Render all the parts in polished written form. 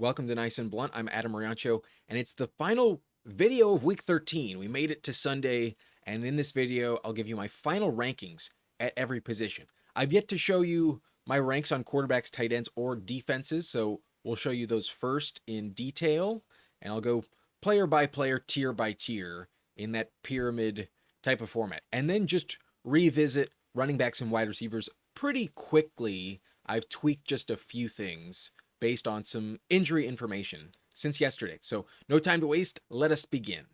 Welcome to Nice and Blunt. I'm Adam Mariancho, and it's the final video of Week 13. We made it to Sunday, and in this video, I'll give you my final rankings at every position. I've yet to show you my ranks on quarterbacks, tight ends, or defenses, so we'll show you those first in detail, and I'll go player by player, tier by tier in that pyramid type of format, and then just revisit running backs and wide receivers pretty quickly. I've tweaked just a few things based on some injury information since yesterday. So no time to waste, let us begin.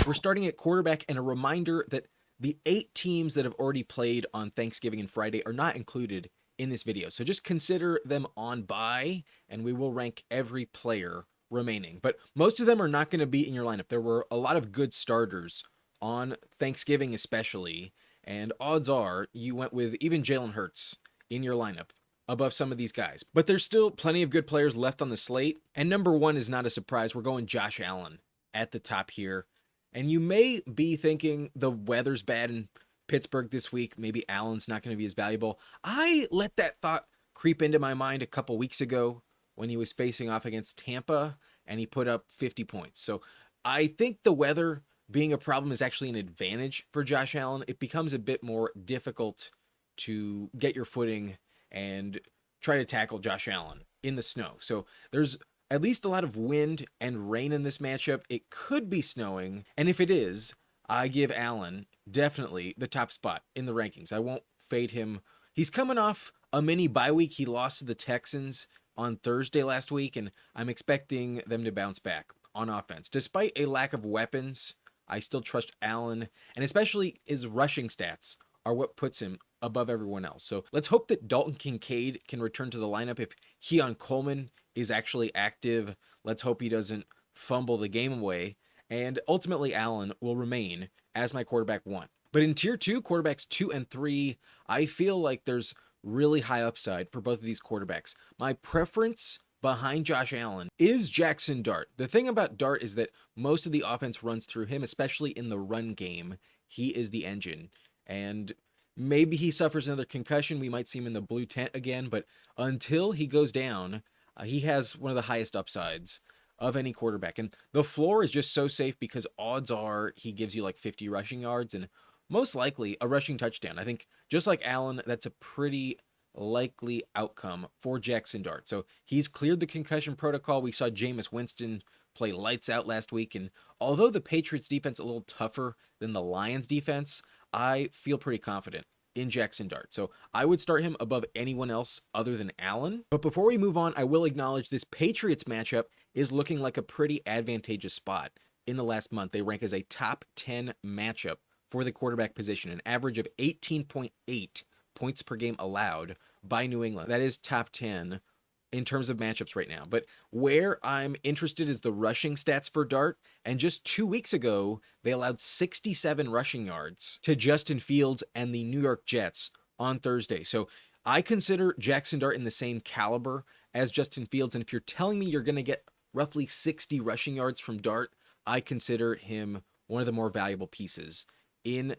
We're starting at quarterback, and a reminder that the 8 teams that have already played on Thanksgiving and Friday are not included in this video. So just consider them on bye, and we will rank every player remaining. But most of them are not going to be in your lineup. There were a lot of good starters on Thanksgiving especially, and odds are you went with even Jalen Hurts in your lineup above some of these guys. But there's still plenty of good players left on the slate. And number 1 is not a surprise. We're going Josh Allen at the top here. And you may be thinking the weather's bad in Pittsburgh this week. Maybe Allen's not going to be as valuable. I let that thought creep into my mind a couple weeks ago when he was facing off against Tampa and he put up 50 points. So I think the weather being a problem is actually an advantage for Josh Allen. It becomes a bit more difficult to get your footing and try to tackle Josh Allen in the snow. So there's at least a lot of wind and rain in this matchup. It could be snowing, and if it is, I give Allen definitely the top spot in the rankings. I won't fade him. He's coming off a mini bye week. He lost to the Texans on Thursday last week, and I'm expecting them to bounce back on offense. Despite a lack of weapons, I still trust Allen, and especially his rushing stats are what puts him above everyone else. So let's hope that Dalton Kincaid can return to the lineup. If Keon Coleman is actually active, let's hope he doesn't fumble the game away. And ultimately, Allen will remain as my quarterback 1. But in tier 2, quarterbacks 2 and 3, I feel like there's really high upside for both of these quarterbacks. My preference behind Josh Allen is Jaxson Dart. The thing about Dart is that most of the offense runs through him, especially in the run game. He is the engine. And maybe he suffers another concussion. We might see him in the blue tent again. But until he goes down, he has one of the highest upsides of any quarterback. And the floor is just so safe because odds are he gives you like 50 rushing yards and most likely a rushing touchdown. I think just like Allen, that's a pretty likely outcome for Jaxson Dart. So he's cleared the concussion protocol. We saw Jameis Winston play lights out last week, and although the Patriots defense is a little tougher than the Lions defense, I feel pretty confident in Jaxson Dart. So I would start him above anyone else other than Allen. But before we move on, I will acknowledge this Patriots matchup is looking like a pretty advantageous spot in the last month. They rank as a top 10 matchup for the quarterback position, an average of 18.8 points per game allowed by New England. That is top 10 in terms of matchups right now. But where I'm interested is the rushing stats for Dart. And just 2 weeks ago, they allowed 67 rushing yards to Justin Fields and the New York Jets on Thursday. So I consider Jaxson Dart in the same caliber as Justin Fields. And if you're telling me you're going to get roughly 60 rushing yards from Dart, I consider him one of the more valuable pieces in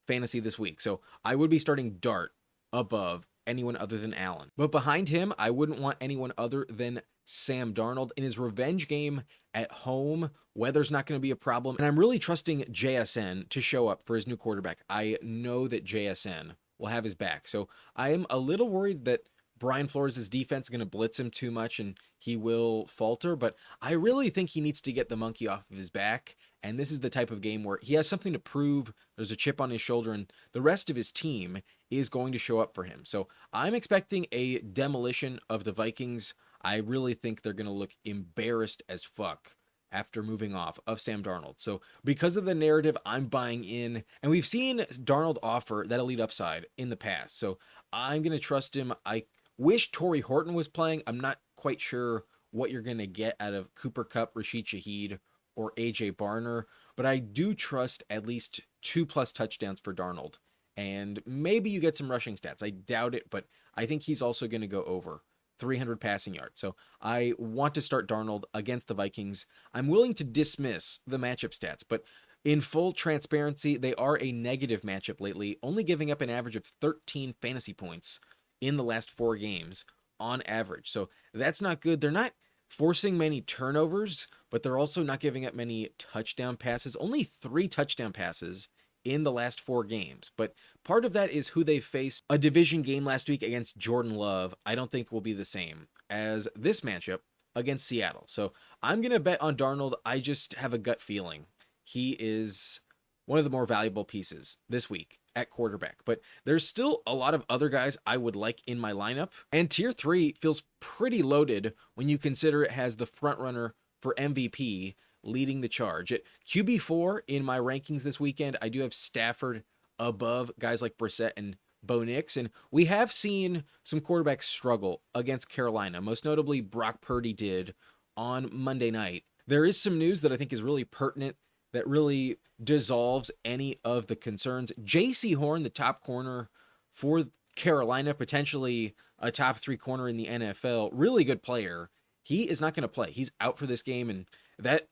fantasy this week. So I would be starting Dart above anyone other than Allen. But behind him, I wouldn't want anyone other than Sam Darnold. In his revenge game at home, weather's not going to be a problem. And I'm really trusting JSN to show up for his new quarterback. I know that JSN will have his back. So I am a little worried that Brian Flores' defense is going to blitz him too much and he will falter. But I really think he needs to get the monkey off of his back. And this is the type of game where he has something to prove. There's a chip on his shoulder, and the rest of his team is going to show up for him. So I'm expecting a demolition of the Vikings. I really think they're going to look embarrassed as fuck after moving off of Sam Darnold. So because of the narrative, I'm buying in. And we've seen Darnold offer that elite upside in the past. So I'm going to trust him. I wish Torrey Horton was playing. I'm not quite sure what you're going to get out of Cooper Kupp, Rashid Shaheed, or AJ Barner, but I do trust at least 2+ touchdowns for Darnold. And maybe you get some rushing stats. I doubt it, but I think he's also going to go over 300 passing yards. So I want to start Darnold against the Vikings. I'm willing to dismiss the matchup stats, but In full transparency, they are a negative matchup lately, only giving up an average of 13 fantasy points in the last 4 games on average. So that's not good. They're not forcing many turnovers, but they're also not giving up many touchdown passes. Only 3 touchdown passes in the last 4 games. But part of that is who they faced. A division game last week against Jordan Love, I don't think will be the same as this matchup against Seattle. So I'm going to bet on Darnold. I just have a gut feeling he is one of the more valuable pieces this week at quarterback. But there's still a lot of other guys I would like in my lineup. And tier 3 feels pretty loaded when you consider it has the front runner for MVP leading the charge. At QB4 in my rankings this weekend, I do have Stafford above guys like Brissett and Bo Nix. And we have seen some quarterbacks struggle against Carolina. Most notably, Brock Purdy did on Monday night. There is some news that I think is really pertinent that really dissolves any of the concerns. J.C. Horn, the top corner for Carolina, potentially a top 3 corner in the NFL, really good player. He is not going to play. He's out for this game, and that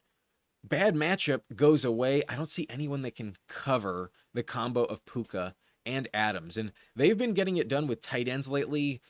bad matchup goes away. I don't see anyone that can cover the combo of Puka and Adams, and they've been getting it done with tight ends lately.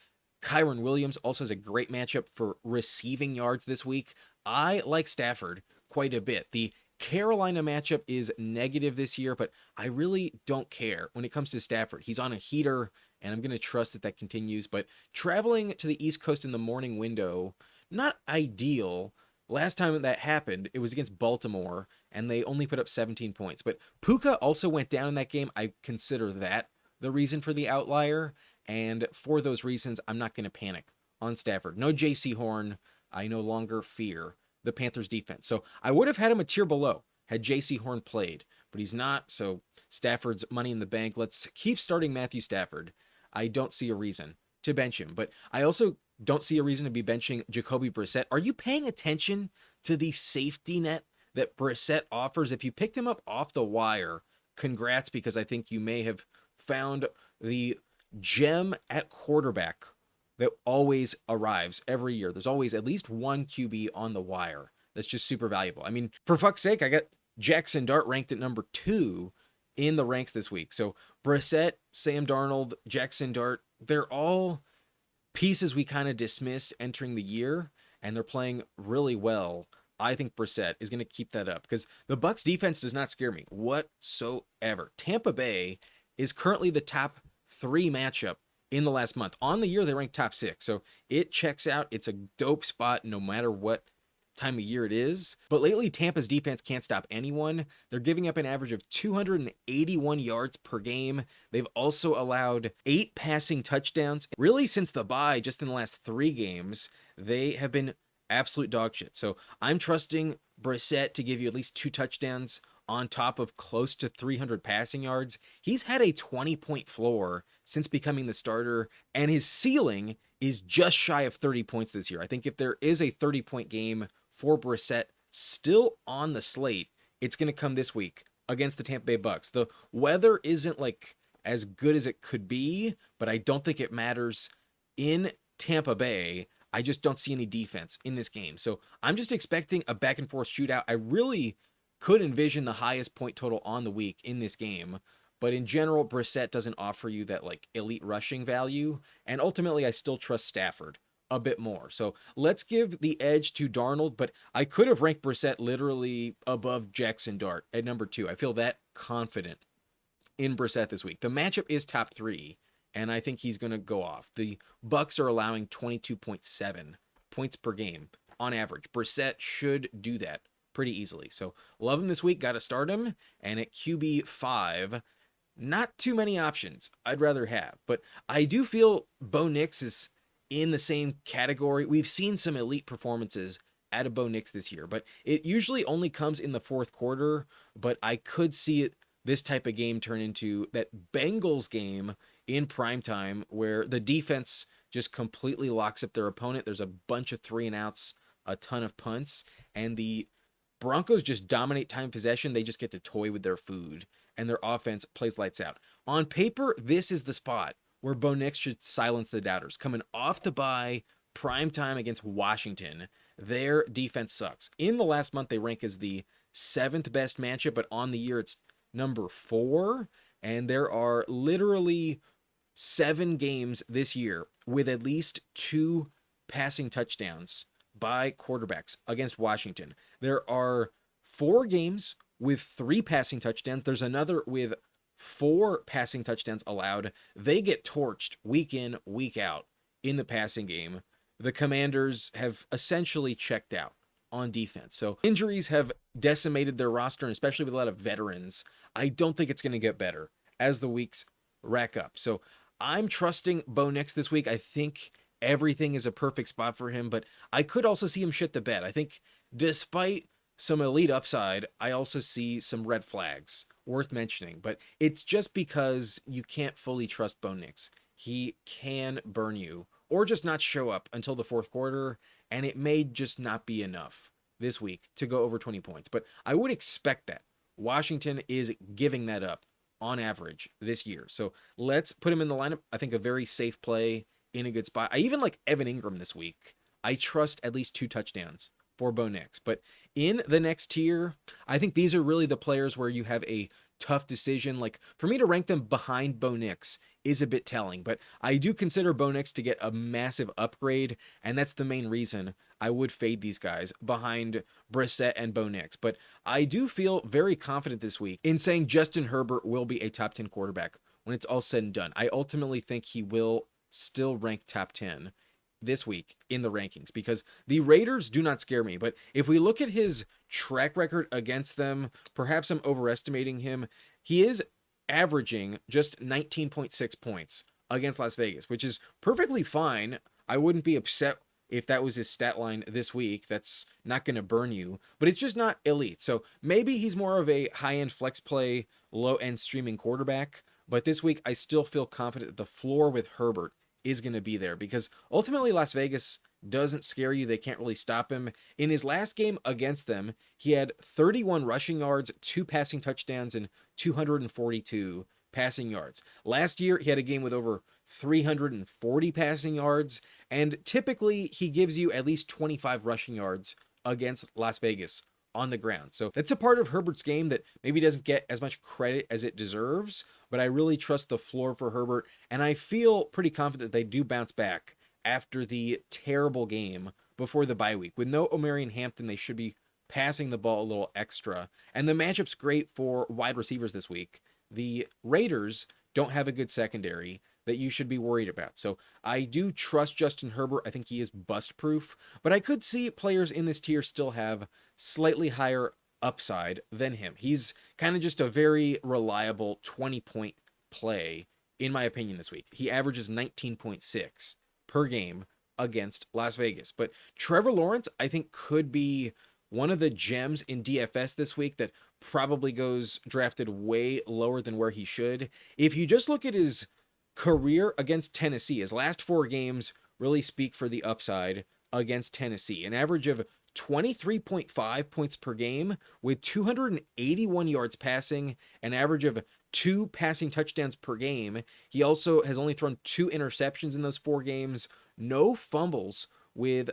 Kyron Williams also has a great matchup for receiving yards this week. I like Stafford quite a bit. The Carolina matchup is negative this year, but I really don't care when it comes to Stafford. He's on a heater, and I'm going to trust that that continues. But traveling to the East Coast in the morning window, not ideal. Last time that happened, it was against Baltimore, and they only put up 17 points. But Puka also went down in that game. I consider that the reason for the outlier, and for those reasons, I'm not going to panic on Stafford. No J.C. Horn. I no longer fear the Panthers defense. So I would have had him a tier below had J.C. Horn played, but he's not. So Stafford's money in the bank. Let's keep starting Matthew Stafford. I don't see a reason to bench him, but I also don't see a reason to be benching Jacoby Brissett. Are you paying attention to the safety net that Brissett offers? If you picked him up off the wire, congrats, because I think you may have found the gem at quarterback that always arrives every year. There's always at least one QB on the wire that's just super valuable. I mean, for fuck's sake, I got Jaxson Dart ranked at number 2 in the ranks this week. So Brissett, Sam Darnold, Jaxson Dart, they're all pieces we kind of dismissed entering the year, and they're playing really well. I think Brissett is going to keep that up because the Bucs defense does not scare me whatsoever. Tampa Bay is currently the top 3 matchup in the last month. On the year, they ranked top 6. So it checks out. It's a dope spot no matter what time of year it is. But lately, Tampa's defense can't stop anyone. They're giving up an average of 281 yards per game. They've also allowed 8 passing touchdowns. Really, since the bye, just in the last 3 games, they have been absolute dog shit. So I'm trusting Brissett to give you at least 2 touchdowns on top of close to 300 passing yards. He's had a 20-point floor since becoming the starter, and his ceiling is just shy of 30 points this year. I think if there is a 30-point game for Brissett still on the slate, it's going to come this week against the Tampa Bay Bucs. The weather isn't like as good as it could be, but I don't think it matters in Tampa Bay. I just don't see any defense in this game. So I'm just expecting a back and forth shootout. I really could envision the highest point total on the week in this game. But in general, Brissett doesn't offer you that like elite rushing value. And ultimately, I still trust Stafford a bit more. So let's give the edge to Darnold. But I could have ranked Brissett literally above Jaxson Dart at number 2. I feel that confident in Brissett this week. The matchup is top 3, and I think he's going to go off. The Bucs are allowing 22.7 points per game on average. Brissett should do that pretty easily. So love him this week. Got to start him. And at QB 5, not too many options I'd rather have. But I do feel Bo Nix is in the same category. We've seen some elite performances out of Bo Nix this year, but it usually only comes in the 4th quarter. But I could see it, this type of game, turn into that Bengals game in primetime where the defense just completely locks up their opponent. There's a bunch of 3-and-outs, a ton of punts, and the Broncos just dominate time possession. They just get to toy with their food, and their offense plays lights out. On paper, this is the spot where Bo Nix should silence the doubters. Coming off the bye, prime time against Washington, their defense sucks. In the last month, they rank as the 7th best matchup, but on the year it's number 4. And there are literally 7 games this year with at least 2 passing touchdowns by quarterbacks against Washington. There are 4 games with 3 passing touchdowns. There's another with 4 passing touchdowns allowed. They get torched week in, week out in the passing game. The Commanders have essentially checked out on defense. So injuries have decimated their roster, and especially with a lot of veterans. I don't think it's going to get better as the weeks rack up. So I'm trusting Bo Nix this week. I think everything is a perfect spot for him, but I could also see him shit the bed. I think despite some elite upside, I also see some red flags worth mentioning, but it's just because you can't fully trust Bo Nix. He can burn you or just not show up until the fourth quarter, and it may just not be enough this week to go over 20 points. But I would expect that. Washington is giving that up on average this year. So let's put him in the lineup. I think a very safe play in a good spot. I even like Evan Ingram this week. I trust at least 2 touchdowns for Bo Nix. But in the next tier, I think these are really the players where you have a tough decision. Like for me to rank them behind Bo Nix is a bit telling, but I do consider Bo Nix to get a massive upgrade, and that's the main reason I would fade these guys behind Brissett and Bo Nix. But I do feel very confident this week in saying Justin Herbert will be a top 10 quarterback when it's all said and done. I ultimately think he will still rank top 10 this week in the rankings because the Raiders do not scare me. But if we look at his track record against them, perhaps I'm overestimating him. He is averaging just 19.6 points against Las Vegas, which is perfectly fine. I wouldn't be upset if that was his stat line this week. That's not going to burn you, but it's just not elite. So maybe he's more of a high-end flex play, low-end streaming quarterback. But this week, I still feel confident that the floor with Herbert is going to be there because ultimately Las Vegas doesn't scare you. They can't really stop him. In his last game against them, he had 31 rushing yards, 2 passing touchdowns, and 242 passing yards. Last year, he had a game with over 340 passing yards, and typically he gives you at least 25 rushing yards against Las Vegas on the ground. So that's a part of Herbert's game that maybe doesn't get as much credit as it deserves, but I really trust the floor for Herbert, and I feel pretty confident they do bounce back after the terrible game before the bye week. With no Omarion Hampton, they should be passing the ball a little extra, and the matchup's great for wide receivers this week. The Raiders don't have a good secondary that you should be worried about. So I do trust Justin Herbert. I think he is bust proof, but I could see players in this tier still have slightly higher upside than him. He's kind of just a very reliable 20-point play, in my opinion, this week. He averages 19.6 per game against Las Vegas. But Trevor Lawrence, I think, could be one of the gems in DFS this week that probably goes drafted way lower than where he should. If you just look at his career against Tennessee, his last 4 games really speak for the upside against Tennessee. An average of 23.5 points per game with 281 yards passing, an average of 2 passing touchdowns per game. He also has only thrown 2 interceptions in those 4 games, no fumbles, with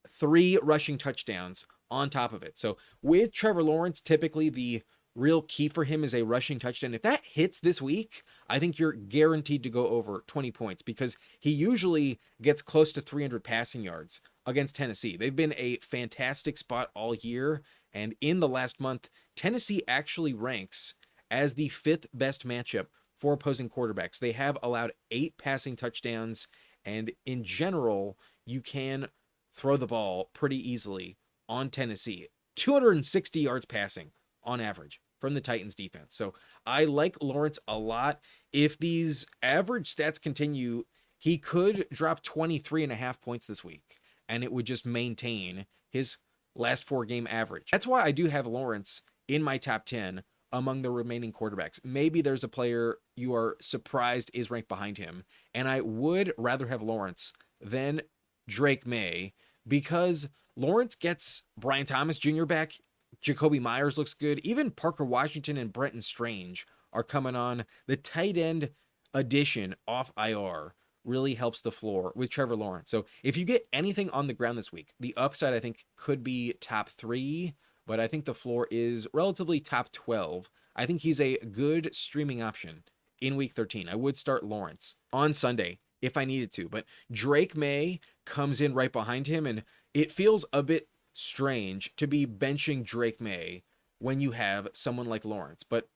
3 rushing touchdowns on top of it. So with Trevor Lawrence, typically the real key for him is a rushing touchdown. If that hits this week, I think you're guaranteed to go over 20 points because he usually gets close to 300 passing yards against Tennessee. They've been a fantastic spot all year, and in the last month, Tennessee actually ranks as the 5th best matchup for opposing quarterbacks. They have allowed 8 passing touchdowns, and in general, you can throw the ball pretty easily on Tennessee. 260 yards passing on average from the Titans defense. So I like Lawrence a lot. If these average stats continue, he could drop 23.5 points this week, and it would just maintain his last 4 game average. That's why I do have Lawrence in my top 10 among the remaining quarterbacks. Maybe there's a player you are surprised is ranked behind him, and I would rather have Lawrence than Drake Maye because Lawrence gets Brian Thomas Jr. back. Jacoby Myers looks good. Even Parker Washington and Brenton Strange are coming on. The tight end addition off IR really helps the floor with Trevor Lawrence. So if you get anything on the ground this week, the upside I think could be top 3, but I think the floor is relatively top 12. I think he's a good streaming option in week 13. I would start Lawrence on Sunday if I needed to, but Drake Maye comes in right behind him, and it feels a bit strange to be benching Drake Maye when you have someone like Lawrence. But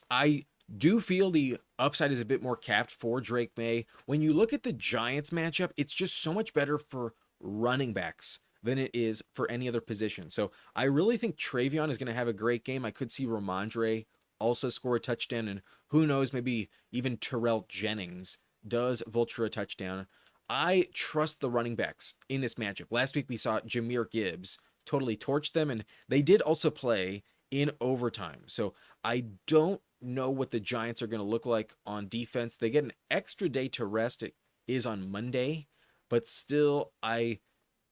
I do feel the upside is a bit more capped for Drake Maye. When you look at the Giants matchup, it's just so much better for running backs than it is for any other position. So I really think Travion is going to have a great game. I could see Ramondre also score a touchdown, and who knows, maybe even Terrell Jennings does vulture a touchdown. I trust the running backs in this matchup. Last week we saw Jahmyr Gibbs totally torch them, and they did also play in overtime. So I don't know what the Giants are going to look like on defense. They get an extra day to rest. It is on Monday, but still I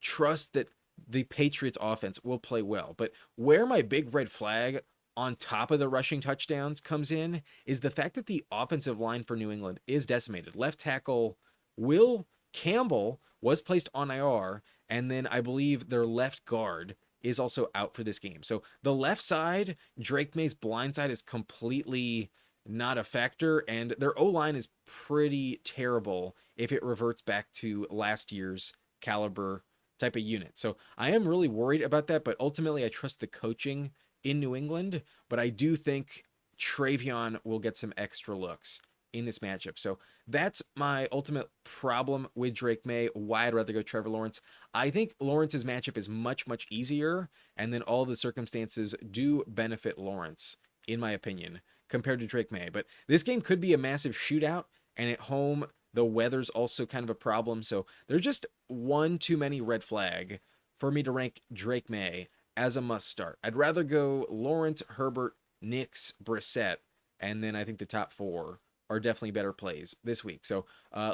trust that the Patriots offense will play well. But where my big red flag on top of the rushing touchdowns comes in is the fact that the offensive line for New England is decimated. Left tackle Will Campbell was placed on IR, and then I believe their left guard is also out for this game. So the left side, Drake Maye's blind side, is completely not a factor, and their O-line is pretty terrible if it reverts back to last year's caliber type of unit. So I am really worried about that, but ultimately I trust the coaching in New England, but I do think Travion will get some extra looks in this matchup. So that's my ultimate problem with Drake Maye, why I'd rather go Trevor Lawrence. I think Lawrence's matchup is much, much easier, and then all the circumstances do benefit Lawrence, in my opinion, compared to Drake Maye. But this game could be a massive shootout, and at home, the weather's also kind of a problem. So there's just one too many red flag for me to rank Drake Maye as a must start. I'd rather go Lawrence, Herbert, Nix, Brissett, and then I think the top four are definitely better plays this week. So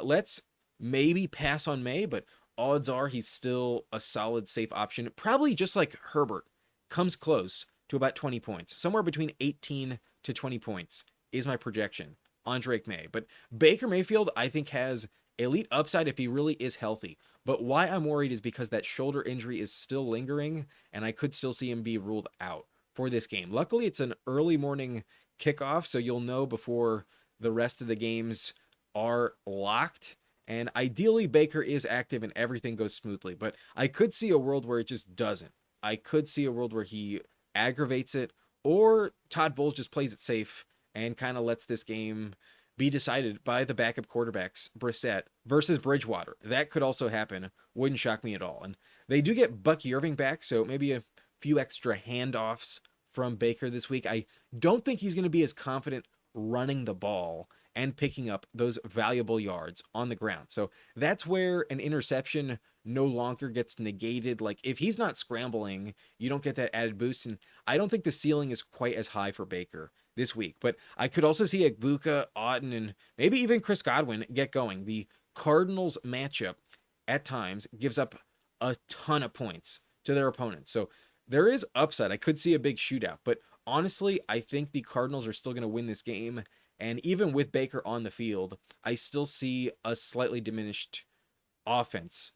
let's maybe pass on Maye, but odds are he's still a solid, safe option. Probably just like Herbert, comes close to about 20 points. Somewhere between 18 to 20 points is my projection on Drake Maye. But Baker Mayfield, I think, has elite upside if he really is healthy. But why I'm worried is because that shoulder injury is still lingering, and I could still see him be ruled out for this game. Luckily, it's an early morning kickoff, so you'll know before the rest of the games are locked. And ideally, Baker is active and everything goes smoothly. But I could see a world where it just doesn't. I could see a world where he aggravates it, or Todd Bowles just plays it safe and kind of lets this game be decided by the backup quarterbacks, Brissett versus Bridgewater. That could also happen. Wouldn't shock me at all. And they do get Bucky Irving back, so maybe a few extra handoffs from Baker this week. I don't think he's going to be as confident running the ball and picking up those valuable yards on the ground. So that's where an interception no longer gets negated. Like if he's not scrambling, you don't get that added boost. And I don't think the ceiling is quite as high for Baker this week. But I could also see Egbuka, Otton, and maybe even Chris Godwin get going. The Cardinals matchup at times gives up a ton of points to their opponents. So there is upside. I could see a big shootout, but honestly, I think the Cardinals are still going to win this game. And even with Baker on the field, I still see a slightly diminished offense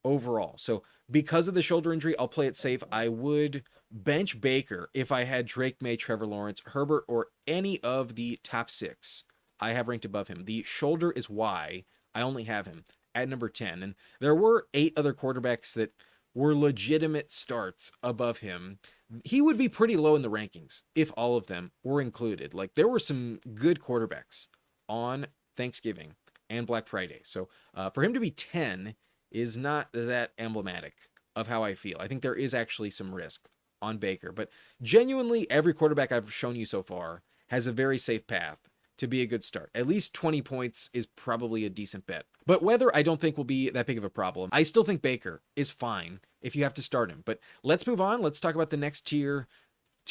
overall. So because of the shoulder injury, I'll play it safe. I would bench Baker if I had Drake Maye, Trevor Lawrence, Herbert, or any of the top six I have ranked above him. The shoulder is why I only have him at number 10. And there were 8 other quarterbacks that were legitimate starts above him. He would be pretty low in the rankings if all of them were included. Like there were some good quarterbacks on Thanksgiving and Black Friday. So for him to be 10 is not that emblematic of how I feel. I think there is actually some risk on Baker, but genuinely every quarterback I've shown you so far has a very safe path to be a good start. At least 20 points is probably a decent bet. But weather I don't think will be that big of a problem. I still think Baker is fine if you have to start him. But let's move on. Let's talk about the next tier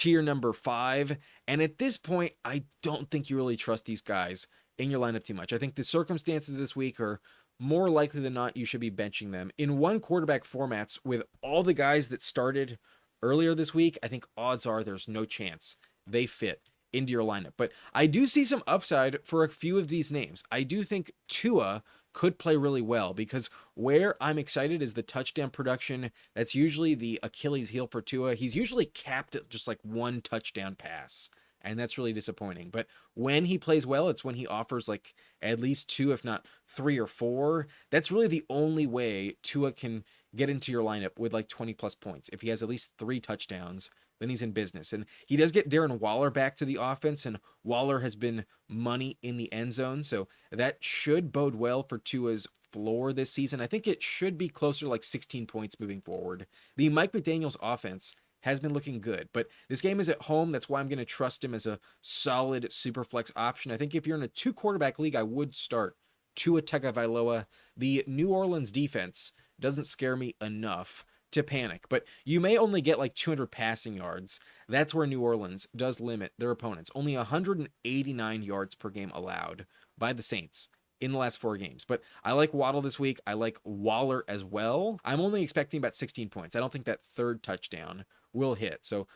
number 5. And at this point, I don't think you really trust these guys in your lineup too much. I think the circumstances this week are more likely than not you should be benching them. In one quarterback formats with all the guys that started earlier this week, I think odds are there's no chance they fit into your lineup. But I do see some upside for a few of these names. I do think Tua could play really well, because where I'm excited is the touchdown production. That's usually the Achilles heel for Tua. He's usually capped at just like one touchdown pass, and that's really disappointing. But when he plays well, it's when he offers like at least 2, if not 3 or 4. That's really the only way Tua can get into your lineup with like 20 plus points. If he has at least 3 touchdowns, then he's in business. And he does get Darren Waller back to the offense, and Waller has been money in the end zone, so that should bode well for Tua's floor this season. I think it should be closer to like 16 points moving forward. The Mike McDaniel's offense has been looking good, but this game is at home. That's why I'm going to trust him as a solid super flex option. I think if you're in a 2 quarterback league, I would start Tua TAgovailoa. The New Orleans defense doesn't scare me enough to panic, but you may only get like 200 passing yards. That's where New Orleans does limit their opponents. Only 189 yards per game allowed by the Saints in the last 4 games. But I like Waddle this week. I like Waller as well. I'm only expecting about 16 points. I don't think that 3rd touchdown will hit. So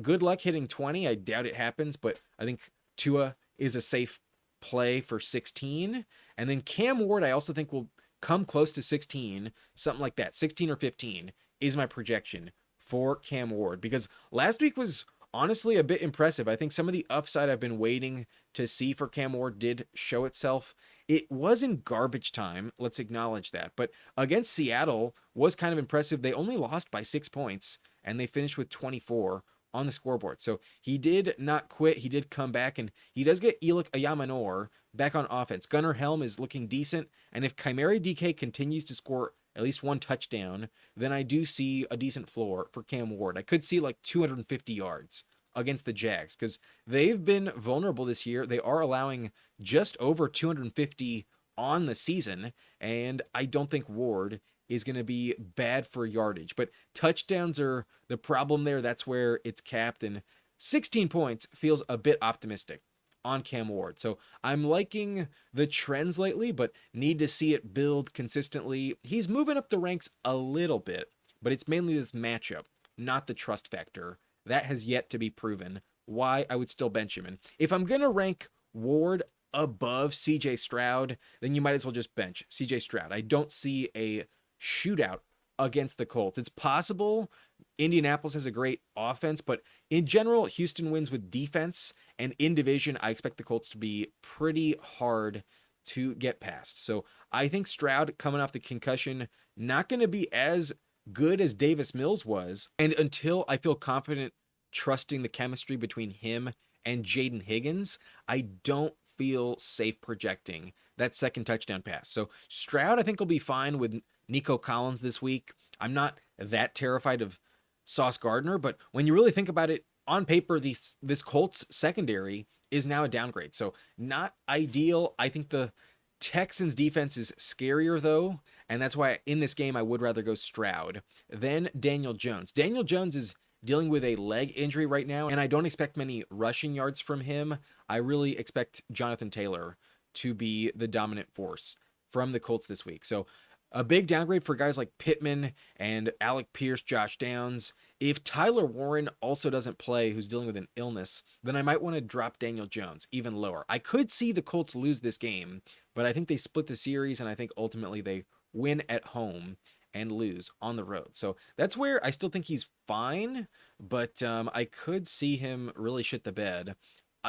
good luck hitting 20. I doubt it happens, but I think Tua is a safe play for 16. And then Cam Ward, I also think will come close to 16, something like that. 16 or 15 is my projection for Cam Ward, because last week was honestly a bit impressive. I think some of the upside I've been waiting to see for Cam Ward did show itself. It was in garbage time, let's acknowledge that, but against Seattle was kind of impressive. They only lost by 6 points, and they finished with 24 on the scoreboard. So he did not quit. He did come back, and he does get Elik Ayamanor back on offense. Gunnar Helm is looking decent, and if Chimera DK continues to score at least 1 touchdown, then I do see a decent floor for Cam Ward. I could see like 250 yards against the Jags, because they've been vulnerable this year. They are allowing just over 250 on the season, and I don't think Ward is going to be bad for yardage. But touchdowns are the problem there. That's where it's capped, and 16 points feels a bit optimistic on Cam Ward. So I'm liking the trends lately, but need to see it build consistently. He's moving up the ranks a little bit, but it's mainly this matchup, not the trust factor. That has yet to be proven why I would still bench him. And if I'm going to rank Ward above CJ Stroud, then you might as well just bench CJ Stroud. I don't see a shootout against the Colts. It's possible. Indianapolis has a great offense, but in general, Houston wins with defense, and in division, I expect the Colts to be pretty hard to get past. So I think Stroud, coming off the concussion, not going to be as good as Davis Mills was, and until I feel confident trusting the chemistry between him and Jaden Higgins, I don't feel safe projecting that 2nd touchdown pass. So Stroud, I think, will be fine with Nico Collins this week. I'm not that terrified of Sauce Gardner, but when you really think about it, on paper, this Colts secondary is now a downgrade. So not ideal. I think the Texans defense is scarier though, and that's why in this game I would rather go Stroud than Daniel Jones. Daniel Jones is dealing with a leg injury right now, and I don't expect many rushing yards from him. I really expect Jonathan Taylor to be the dominant force from the Colts this week. So a big downgrade for guys like Pittman and Alec Pierce, Josh Downs. If Tyler Warren also doesn't play, who's dealing with an illness, then I might want to drop Daniel Jones even lower. I could see the Colts lose this game, but I think they split the series, and I think ultimately they win at home and lose on the road. So that's where I still think he's fine, but I could see him really shit the bed.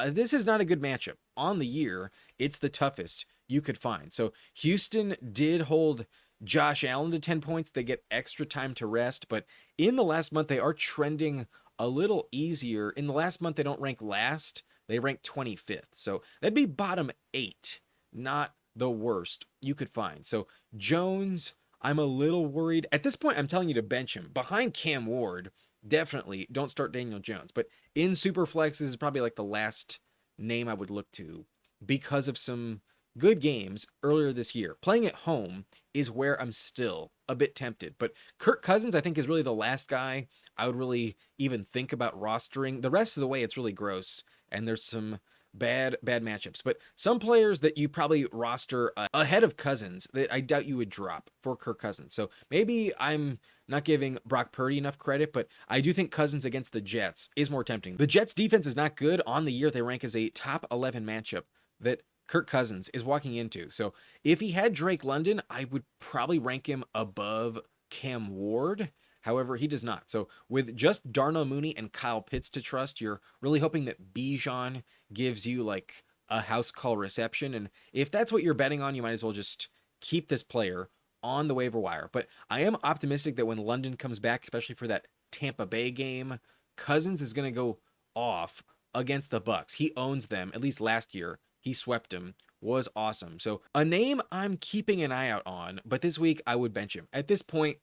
This is not a good matchup. On the year, it's the toughest you could find. So Houston did hold Josh Allen to 10 points. They get extra time to rest, but in the last month, they are trending a little easier. In the last month, they don't rank last. They rank 25th. So that'd be bottom 8, not the worst you could find. So Jones, I'm a little worried. At this point, I'm telling you to bench him. Behind Cam Ward, definitely don't start Daniel Jones. But in Superflex, this is probably like the last name I would look to because of some good games earlier this year. Playing at home is where I'm still a bit tempted. But Kirk Cousins, I think, is really the last guy I would really even think about rostering. The rest of the way, it's really gross, and there's some bad matchups. But some players that you probably roster ahead of Cousins that I doubt you would drop for Kirk Cousins. So maybe I'm not giving Brock Purdy enough credit, but I do think Cousins against the Jets is more tempting. The Jets defense is not good. On the year, they rank as a top 11 matchup that Kirk Cousins is walking into. So if he had Drake London, I would probably rank him above Cam Ward. However, he does not. So with just Darnell Mooney and Kyle Pitts to trust, you're really hoping that Bijan gives you like a house call reception. And if that's what you're betting on, you might as well just keep this player on the waiver wire. But I am optimistic that when London comes back, especially for that Tampa Bay game, Cousins is going to go off against the Bucks. He owns them. At least last year, he swept them. Was awesome. So a name I'm keeping an eye out on, but this week I would bench him. At this point,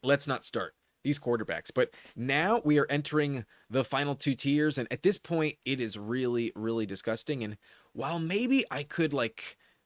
let's not start these quarterbacks. But now we are entering the final two tiers, and at this point, it is really, really disgusting. And while maybe I could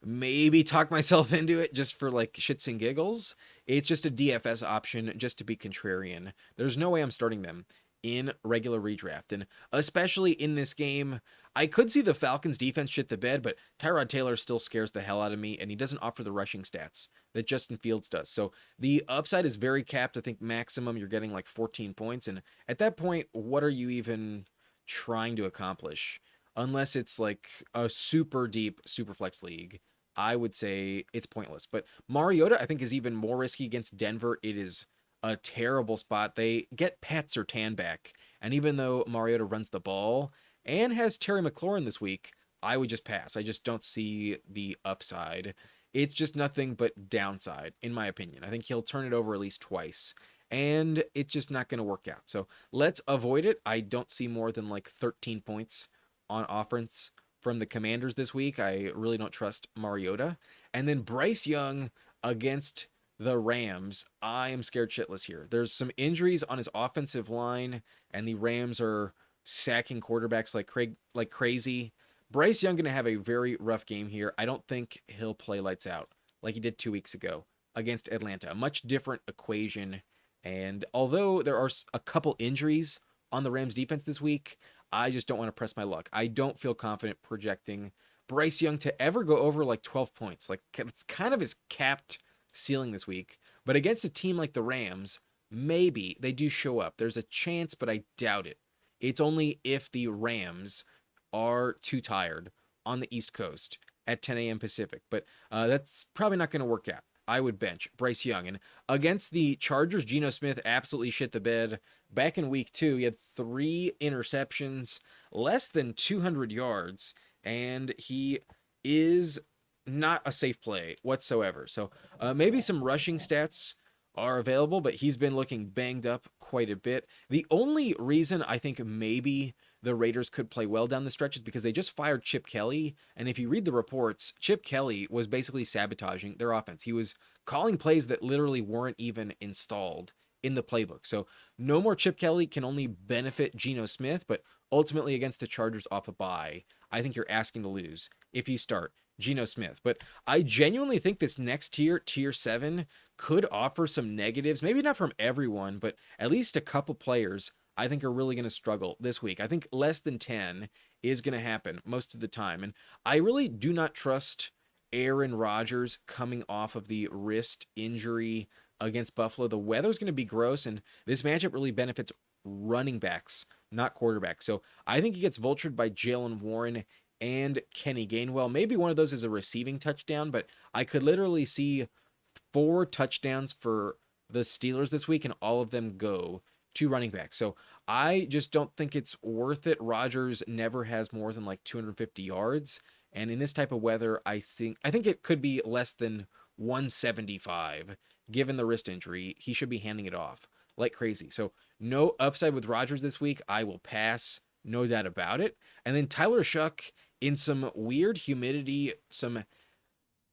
maybe talk myself into it just for like shits and giggles, it's just a DFS option just to be contrarian. There's no way I'm starting them in regular redraft. And especially in this game, I could see the Falcons defense shit the bed, but Tyrod Taylor still scares the hell out of me, and he doesn't offer the rushing stats that Justin Fields does. So the upside is very capped. I think maximum you're getting like 14 points. And at that point, what are you even trying to accomplish? Unless it's like a super deep, super flex league, I would say it's pointless. But Mariota, I think, is even more risky against Denver. It is a terrible spot. They get Pat Surtain back, and even though Mariota runs the ball and has Terry McLaurin this week, I would just pass. I just don't see the upside. It's just nothing but downside, in my opinion. I think he'll turn it over at least twice, and it's just not going to work out. So let's avoid it. I don't see more than like 13 points on offense from the Commanders this week. I really don't trust Mariota. And then Bryce Young against the Rams, I am scared shitless here. There's some injuries on his offensive line, and the Rams are sacking quarterbacks like crazy. Bryce Young going to have a very rough game here. I don't think he'll play lights out like he did 2 weeks ago against Atlanta. A much different equation. And although there are a couple injuries on the Rams defense this week, I just don't want to press my luck. I don't feel confident projecting Bryce Young to ever go over like 12 points. Like, it's kind of his capped ceiling this week. But against a team like the Rams, maybe they do show up. There's a chance, but I doubt it. It's only if the Rams are too tired on the East Coast at 10 a.m. Pacific. But that's probably not going to work out. I would bench Bryce Young. And against the Chargers, Geno Smith absolutely shit the bed. Back in week 2, he had 3 interceptions, less than 200 yards, and he is not a safe play whatsoever. So maybe some rushing stats are available, but he's been looking banged up quite a bit. The only reason I think maybe the Raiders could play well down the stretch is because they just fired Chip Kelly. And if you read the reports, Chip Kelly was basically sabotaging their offense. He was calling plays that literally weren't even installed in the playbook. So no more Chip Kelly can only benefit Geno Smith, but ultimately against the Chargers off a bye, I think you're asking to lose if you start Geno Smith. But I genuinely think this next tier, tier 7, could offer some negatives. Maybe not from everyone, but at least a couple players I think are really going to struggle this week. I think less than 10 is going to happen most of the time. And I really do not trust Aaron Rodgers coming off of the wrist injury against Buffalo. The weather's going to be gross, and this matchup really benefits running backs, not quarterbacks. So I think he gets vultured by Jalen Warren and Kenny Gainwell. Maybe one of those is a receiving touchdown, but I could literally see 4 touchdowns for the Steelers this week, and all of them go to running backs. So I just don't think it's worth it. Rodgers never has more than like 250 yards. And in this type of weather, I think it could be less than 175. Given the wrist injury, he should be handing it off like crazy. So no upside with Rodgers this week. I will pass, no doubt about it. And then Tyler Shough in some weird humidity, some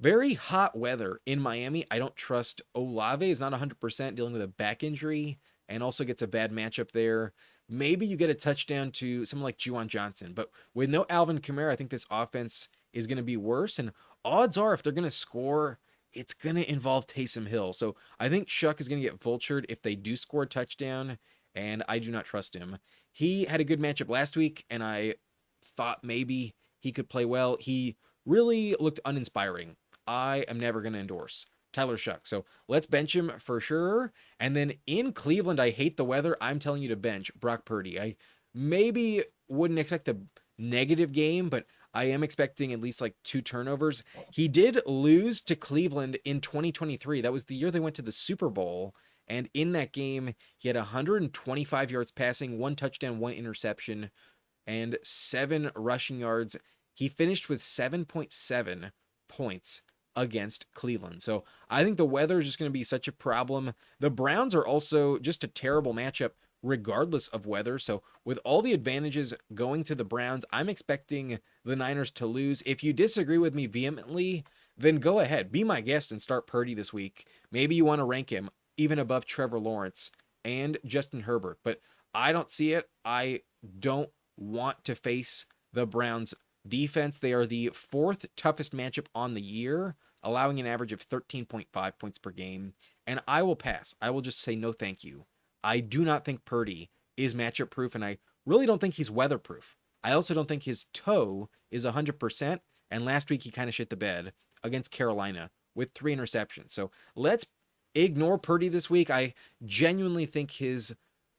very hot weather in Miami. I don't trust Olave. Is not 100%, dealing with a back injury, and also gets a bad matchup there. Maybe you get a touchdown to someone like Juwan Johnson, but with no Alvin Kamara, I think this offense is going to be worse. And odds are, if they're going to score, it's going to involve Taysom Hill. So I think Shough is going to get vultured if they do score a touchdown, and I do not trust him. He had a good matchup last week, and I thought maybe he could play well. He really looked uninspiring. I am never going to endorse Tyler Shough. So let's bench him for sure. And then in Cleveland, I hate the weather. I'm telling you to bench Brock Purdy. I maybe wouldn't expect a negative game, but I am expecting at least like 2 turnovers. He did lose to Cleveland in 2023. That was the year they went to the Super Bowl. And in that game, he had 125 yards passing, 1 touchdown, 1 interception, and 7 rushing yards. He finished with 7.7 points against Cleveland. So I think the weather is just going to be such a problem. The Browns are also just a terrible matchup regardless of weather. So with all the advantages going to the Browns, I'm expecting the Niners to lose. If you disagree with me vehemently, then go ahead. Be my guest and start Purdy this week. Maybe you want to rank him even above Trevor Lawrence and Justin Herbert. But I don't see it. I don't want to face the Browns defense. They are the 4th toughest matchup on the year, allowing an average of 13.5 points per game. And I will pass. I will just say no thank you. I do not think Purdy is matchup proof, and I really don't think he's weatherproof. I also don't think his toe is 100%, and last week he kind of shit the bed against Carolina with 3 interceptions. So let's ignore Purdy this week. I genuinely think his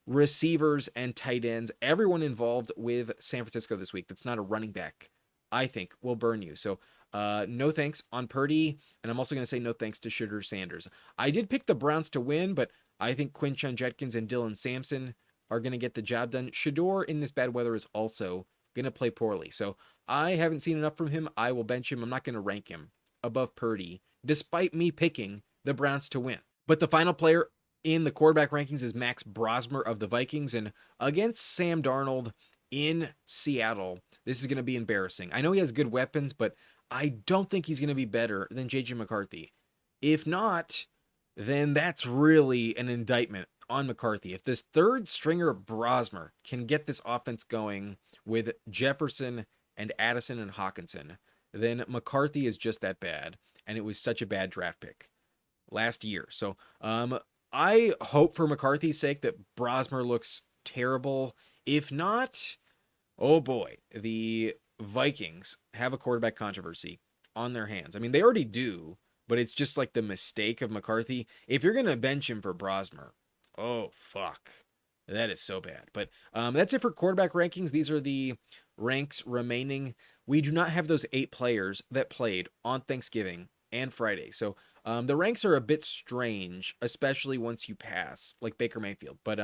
receivers and tight ends, everyone involved with San Francisco this week that's not a running back, I think will burn you. So no thanks on Purdy, and I'm also going to say no thanks to Shedeur Sanders. I did pick the Browns to win, but I think Quinshon Judkins and Dylan Sampson are going to get the job done. Shedeur in this bad weather is also going to play poorly. So I haven't seen enough from him. I will bench him. I'm not going to rank him above Purdy, despite me picking the Browns to win. But the final player in the quarterback rankings is Max Brosmer of the Vikings. And against Sam Darnold in Seattle, this is going to be embarrassing. I know he has good weapons, but I don't think he's going to be better than J.J. McCarthy. If not, then that's really an indictment on McCarthy. If this third stringer Brosmer can get this offense going with Jefferson and Addison and Hawkinson, then McCarthy is just that bad. And it was such a bad draft pick last year. So I hope for McCarthy's sake that Brosmer looks terrible. If not, oh boy, the Vikings have a quarterback controversy on their hands. I mean, they already do, but it's just like the mistake of McCarthy. If you're going to bench him for Brosmer, oh, fuck. That is so bad. But that's it for quarterback rankings. These are the ranks remaining. We do not have those 8 players that played on Thanksgiving and Friday. So the ranks are a bit strange, especially once you pass, like Baker Mayfield. But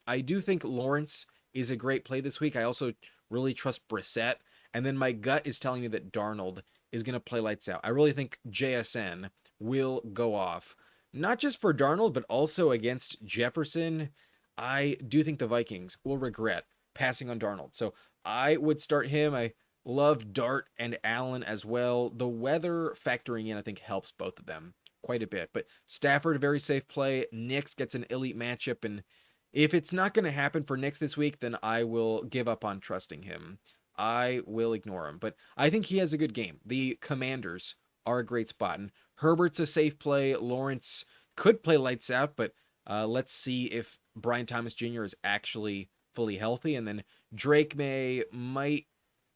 I do think Lawrence is a great play this week. I also really trust Brissett. And then my gut is telling me that Darnold is going to play lights out. I really think JSN will go off, not just for Darnold, but also against Jefferson. I do think the Vikings will regret passing on Darnold. So I would start him. I love Dart and Allen as well. The weather factoring in, I think, helps both of them quite a bit. But Stafford, a very safe play. Nix gets an elite matchup. And if it's not going to happen for Nix this week, then I will give up on trusting him. I will ignore him. But I think he has a good game. The Commanders are a great spot. And Herbert's a safe play. Lawrence could play lights out, but let's see if Brian Thomas Jr. is actually fully healthy. And then Drake May might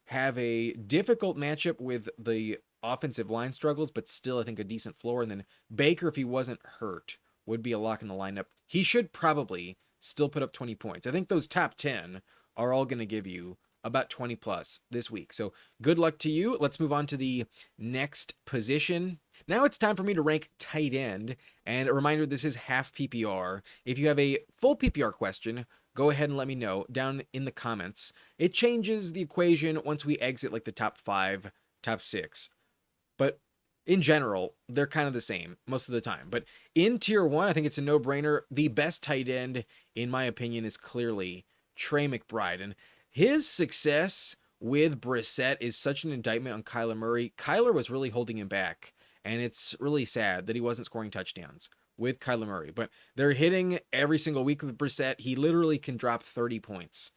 have a difficult matchup with the offensive line struggles, but still I think a decent floor. And then Baker, if he wasn't hurt, would be a lock in the lineup. He should probably still put up 20 points. I think those top 10 are all going to give you about 20 plus this week. So good luck to you. Let's move on to the next position. Now it's time for me to rank tight end. And a reminder, this is half PPR. If you have a full PPR question, go ahead and let me know down in the comments. It changes the equation once we exit like the top 5, top 6. But in general, they're kind of the same most of the time. But in tier 1, I think it's a no-brainer. The best tight end, in my opinion, is clearly Trey McBride. And his success with Brissett is such an indictment on Kyler Murray. Kyler was really holding him back, and it's really sad that he wasn't scoring touchdowns with Kyler Murray. But they're hitting every single week with Brissett. He literally can drop 30 points.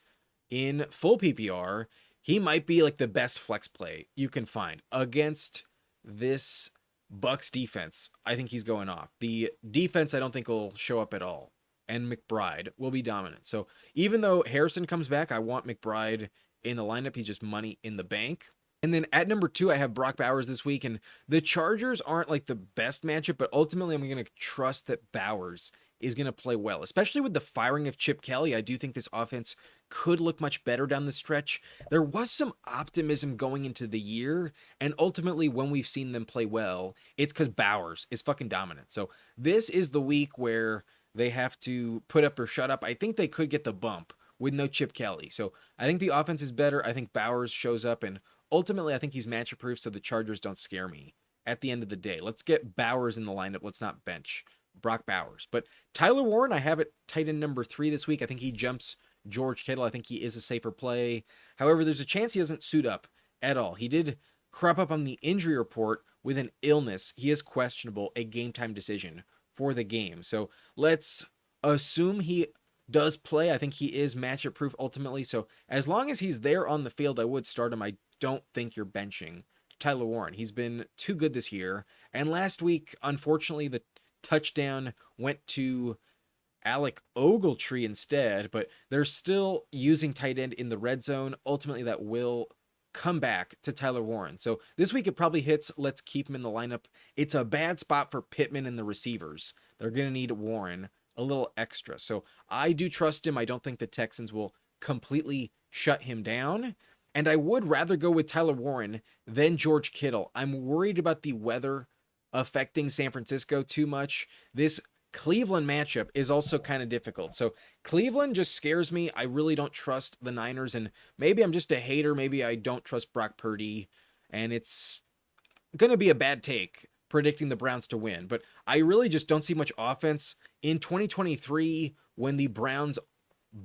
In full PPR, he might be like the best flex play you can find against this Bucs defense. I think he's going off. The defense I don't think will show up at all. And McBride will be dominant. So even though Harrison comes back, I want McBride in the lineup. He's just money in the bank. And then at number 2, I have Brock Bowers this week, and the Chargers aren't like the best matchup, but ultimately I'm going to trust that Bowers is going to play well, especially with the firing of Chip Kelly. I do think this offense could look much better down the stretch. There was some optimism going into the year, and ultimately when we've seen them play well, it's because Bowers is fucking dominant. So this is the week where they have to put up or shut up. I think they could get the bump with no Chip Kelly. So I think the offense is better. I think Bowers shows up, and ultimately I think he's matchup proof, so the Chargers don't scare me at the end of the day. Let's get Bowers in the lineup. Let's not bench Brock Bowers. But Tyler Warren, I have it tight end number 3 this week. I think he jumps George Kittle. I think he is a safer play. However, there's a chance he doesn't suit up at all. He did crop up on the injury report with an illness. He is questionable, a game time decision for the game. So let's assume he does play. I think he is matchup proof ultimately. So as long as he's there on the field, I would start him. I don't think you're benching Tyler Warren. He's been too good this year. And last week, unfortunately, the touchdown went to Alec Ogletree instead, but they're still using tight end in the red zone. Ultimately, that will come back to Tyler Warren. So this week it probably hits. Let's keep him in the lineup. It's a bad spot for Pittman and the receivers. They're going to need Warren a little extra. So I do trust him. I don't think the Texans will completely shut him down. And I would rather go with Tyler Warren than George Kittle. I'm worried about the weather affecting San Francisco too much. This Cleveland matchup is also kind of difficult. So Cleveland just scares me. I really don't trust the Niners, and maybe I'm just a hater. Maybe I don't trust Brock Purdy, and it's going to be a bad take predicting the Browns to win. But I really just don't see much offense. In 2023, when the Browns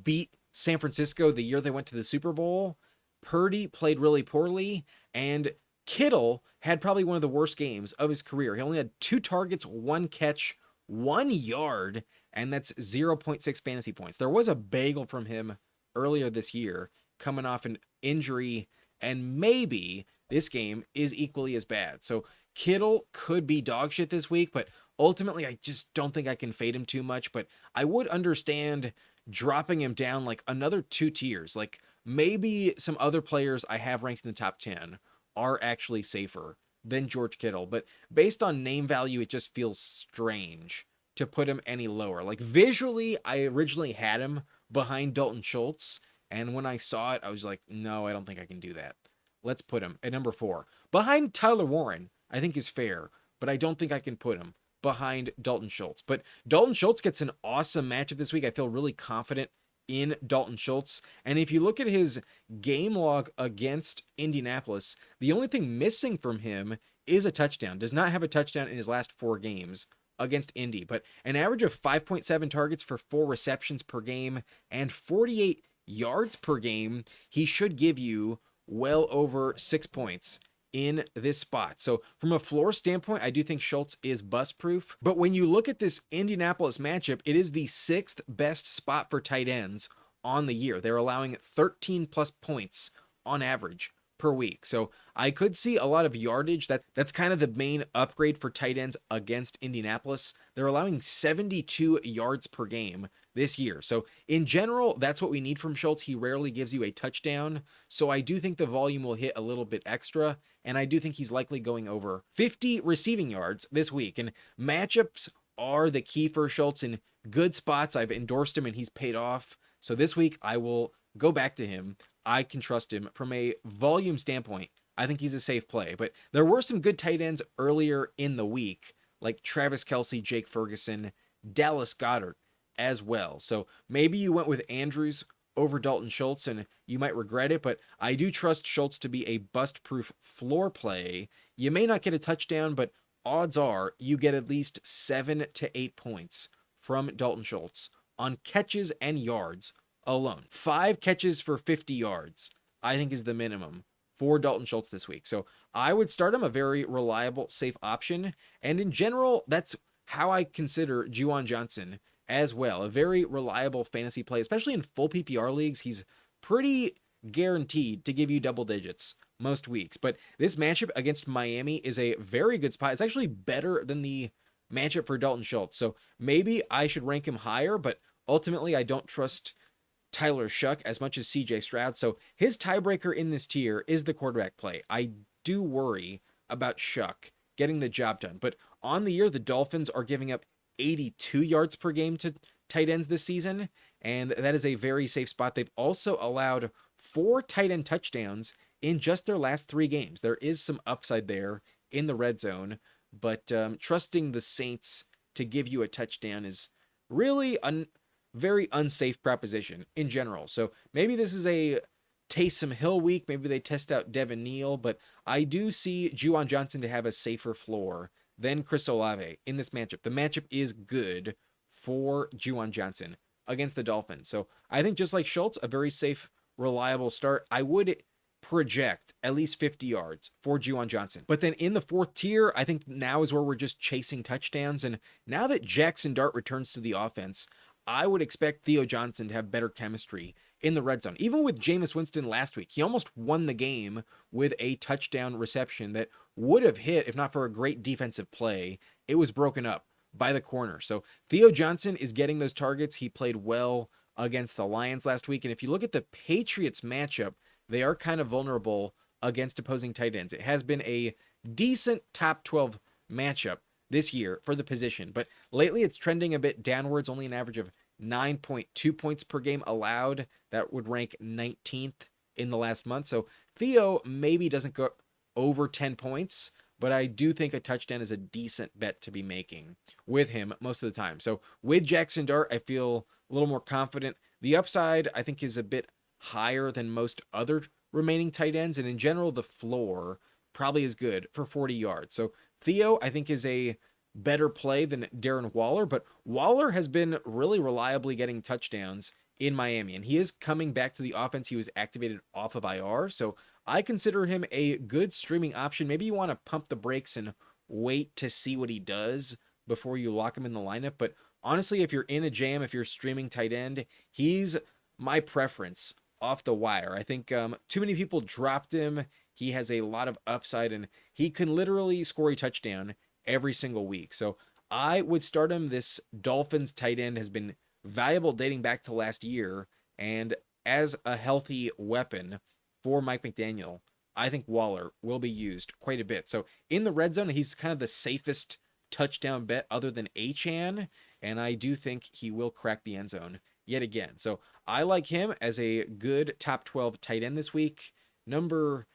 beat San Francisco the year they went to the Super Bowl, Purdy played really poorly, and Kittle had probably one of the worst games of his career. He only had 2 targets, 1 catch, 1 yard, and that's 0.6 fantasy points. There was a bagel from him earlier this year coming off an injury, and maybe this game is equally as bad. So Kittle could be dog shit this week, but ultimately I just don't think I can fade him too much. But I would understand dropping him down like another 2 tiers. Like maybe some other players I have ranked in the top 10 are actually safer than George Kittle, but based on name value, it just feels strange to put him any lower. Like visually, I originally had him behind Dalton Schultz, and when I saw it, I was like, no, I don't think I can do that. Let's put him at number 4. Behind Tyler Warren, I think is fair, but I don't think I can put him behind Dalton Schultz. But Dalton Schultz gets an awesome matchup this week. I feel really confident in Dalton Schultz. And if you look at his game log against Indianapolis, the only thing missing from him is a touchdown. Does not have a touchdown in his last 4 games against Indy, but an average of 5.7 targets for 4 receptions per game and 48 yards per game. He should give you well over 6 points in this spot. So from a floor standpoint, I do think Schultz is bust proof. But when you look at this Indianapolis matchup, it is the 6th best spot for tight ends on the year. They're allowing 13 plus points on average per week. So I could see a lot of yardage. That's kind of the main upgrade for tight ends against Indianapolis. They're allowing 72 yards per game this year. So in general, that's what we need from Schultz. He rarely gives you a touchdown. So I do think the volume will hit a little bit extra. And I do think he's likely going over 50 receiving yards this week. And matchups are the key for Schultz in good spots. I've endorsed him and he's paid off. So this week I will go back to him. I can trust him from a volume standpoint. I think he's a safe play, but there were some good tight ends earlier in the week, like Travis Kelce, Jake Ferguson, Dallas Goedert as well. So maybe you went with Andrews over Dalton Schultz and you might regret it, but I do trust Schultz to be a bust-proof floor play. You may not get a touchdown, but odds are you get at least 7 to 8 points from Dalton Schultz on catches and yards alone. 5 catches for 50 yards, I think, is the minimum for Dalton Schultz this week. So I would start him, a very reliable, safe option. And in general, that's how I consider Juwan Johnson as well. A very reliable fantasy play, especially in full PPR leagues. He's pretty guaranteed to give you double digits most weeks. But this matchup against Miami is a very good spot. It's actually better than the matchup for Dalton Schultz. So maybe I should rank him higher, but ultimately I don't trust Tyler Shough as much as CJ Stroud. So his tiebreaker in this tier is the quarterback play. I do worry about Shough getting the job done. But on the year, the Dolphins are giving up 82 yards per game to tight ends this season, and that is a very safe spot. They've also allowed 4 tight end touchdowns in just their last 3 games. There is some upside there in the red zone, but trusting the Saints to give you a touchdown is really a very unsafe proposition in general. So maybe this is a Taysom Hill week. Maybe they test out Devin Neal, but I do see Juwan Johnson to have a safer floor than Chris Olave in this matchup. The matchup is good for Juwan Johnson against the Dolphins. So I think just like Schultz, a very safe, reliable start. I would project at least 50 yards for Juwan Johnson. But then in the 4th tier, I think now is where we're just chasing touchdowns. And now that Jaxson Dart returns to the offense, I would expect Theo Johnson to have better chemistry in the red zone. Even with Jameis Winston last week, he almost won the game with a touchdown reception that would have hit if not for a great defensive play. It was broken up by the corner. So Theo Johnson is getting those targets. He played well against the Lions last week. And if you look at the Patriots matchup, they are kind of vulnerable against opposing tight ends. It has been a decent top 12 matchup this year for the position, but lately it's trending a bit downwards, only an average of 9.2 points per game allowed. That would rank 19th in the last month. So Theo maybe doesn't go over 10 points, but I do think a touchdown is a decent bet to be making with him most of the time. So with Jaxson Dart, I feel a little more confident. The upside, I think, is a bit higher than most other remaining tight ends, and in general, the floor probably is good for 40 yards. So Theo, I think, is a better play than Darren Waller, but Waller has been really reliably getting touchdowns in Miami, and he is coming back to the offense. He was activated off of IR, so I consider him a good streaming option. Maybe you want to pump the brakes and wait to see what he does before you lock him in the lineup, but honestly, if you're in a jam, if you're streaming tight end, he's my preference off the wire. I think too many people dropped him. He has a lot of upside, and he can literally score a touchdown every single week. So I would start him. This Dolphins tight end has been valuable dating back to last year, and as a healthy weapon for Mike McDaniel, I think Waller will be used quite a bit. So in the red zone, he's kind of the safest touchdown bet other than Achane, and I do think he will crack the end zone yet again. So I like him as a good top 12 tight end this week. Number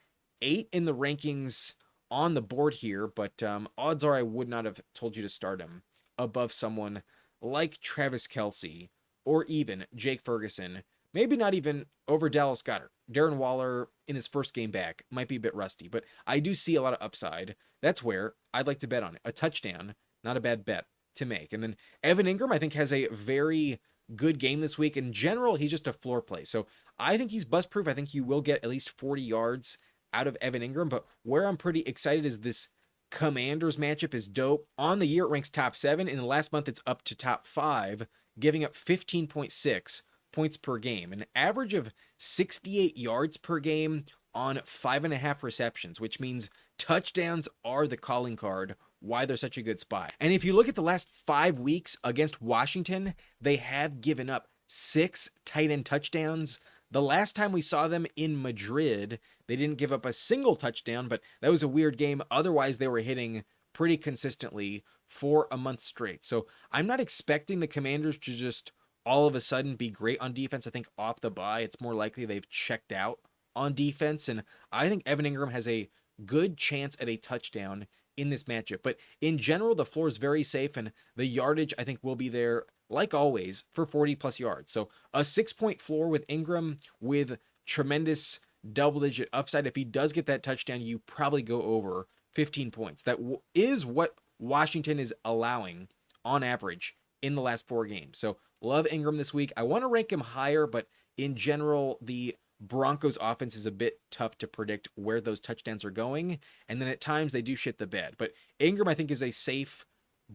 8 in the rankings on the board here, but odds are I would not have told you to start him above someone like Travis Kelce or even Jake Ferguson. Maybe not even over Dallas Goedert. Darren Waller in his first game back might be a bit rusty, but I do see a lot of upside. That's where I'd like to bet on it. A touchdown, not a bad bet to make. And then Evan Ingram, I think, has a very good game this week. In general, he's just a floor play. So I think he's bust proof. I think you will get at least 40 yards out of Evan Ingram. But where I'm pretty excited is this Commanders matchup is dope. On the year, it ranks top 7. In the last month, it's up to top 5, giving up 15.6 points per game, an average of 68 yards per game on 5.5 receptions, which means touchdowns are the calling card, why they're such a good spot. And if you look at the last 5 weeks against Washington, they have given up 6 tight end touchdowns. The last time we saw them in Madrid, they didn't give up a single touchdown, but that was a weird game. Otherwise, they were hitting pretty consistently for a month straight. So I'm not expecting the Commanders to just all of a sudden be great on defense. I think off the bye, it's more likely they've checked out on defense. And I think Evan Ingram has a good chance at a touchdown in this matchup. But in general, the floor is very safe, and the yardage, I think, will be there, like always, for 40 plus yards. So a 6-point floor with Ingram with tremendous double-digit upside. If he does get that touchdown, you probably go over 15 points. That is what Washington is allowing on average in the last 4 games. So love Ingram this week. I want to rank him higher, but in general, the Broncos offense is a bit tough to predict where those touchdowns are going. And then at times they do shit the bed. But Ingram, I think, is a safe,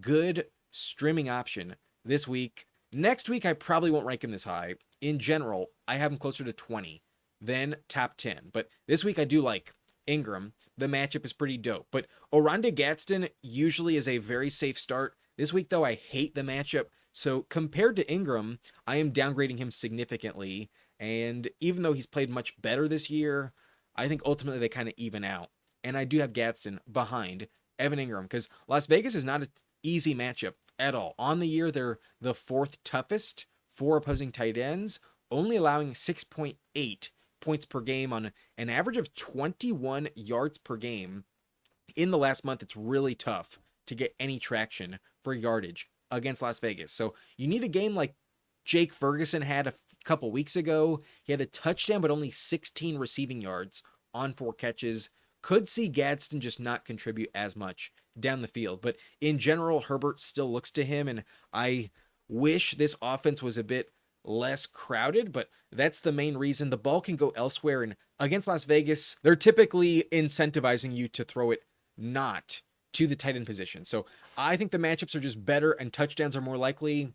good streaming option this week. Next week, I probably won't rank him this high. In general, I have him closer to 20 than top 10. But this week, I do like Ingram. The matchup is pretty dope. But Oronde Gadsden usually is a very safe start. This week, though, I hate the matchup So compared to Ingram, I am downgrading him significantly. And even though he's played much better this year, I think ultimately they kind of even out. And I do have Gadsden behind Evan Ingram because Las Vegas is not an easy matchup at all. On the year, they're the fourth toughest for opposing tight ends, only allowing 6.8 points per game on an average of 21 yards per game. In the last month, it's really tough to get any traction for yardage against Las Vegas. So you need a game like Jake Ferguson had a couple weeks ago. He had a touchdown, but only 16 receiving yards on 4 catches. Could see Gadsden just not contribute as much down the field. But in general, Herbert still looks to him, and I wish this offense was a bit less crowded, but that's the main reason. The ball can go elsewhere, and against Las Vegas, they're typically incentivizing you to throw it not to the tight end position. So I think the matchups are just better and touchdowns are more likely.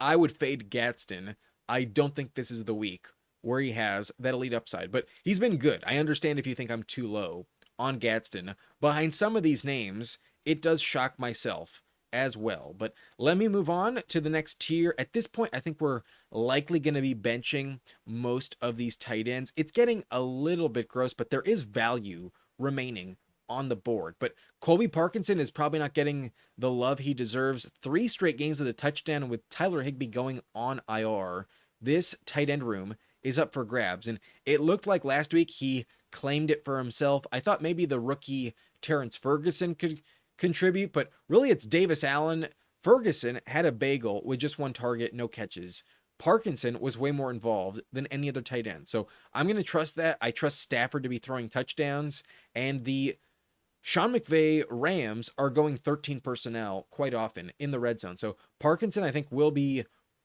I would fade Gadsden. I don't think this is the week where he has that elite upside, but he's been good. I understand if you think I'm too low on Gadsden. Behind some of these names, it does shock myself as well. But let me move on to the next tier. At this point, I think we're likely going to be benching most of these tight ends. It's getting a little bit gross, but there is value remaining on the board. But Colby Parkinson is probably not getting the love he deserves. 3 straight games with a touchdown, and with Tyler Higbee going on IR, this tight end room is up for grabs. And it looked like last week he claimed it for himself. I thought maybe the rookie Terrence Ferguson could contribute, but really it's Davis Allen. Ferguson had a bagel with just 1 target, no catches. Parkinson was way more involved than any other tight end. So I'm going to trust that. I trust Stafford to be throwing touchdowns, and the Sean McVay Rams are going 13 personnel quite often in the red zone. So Parkinson, I think, will be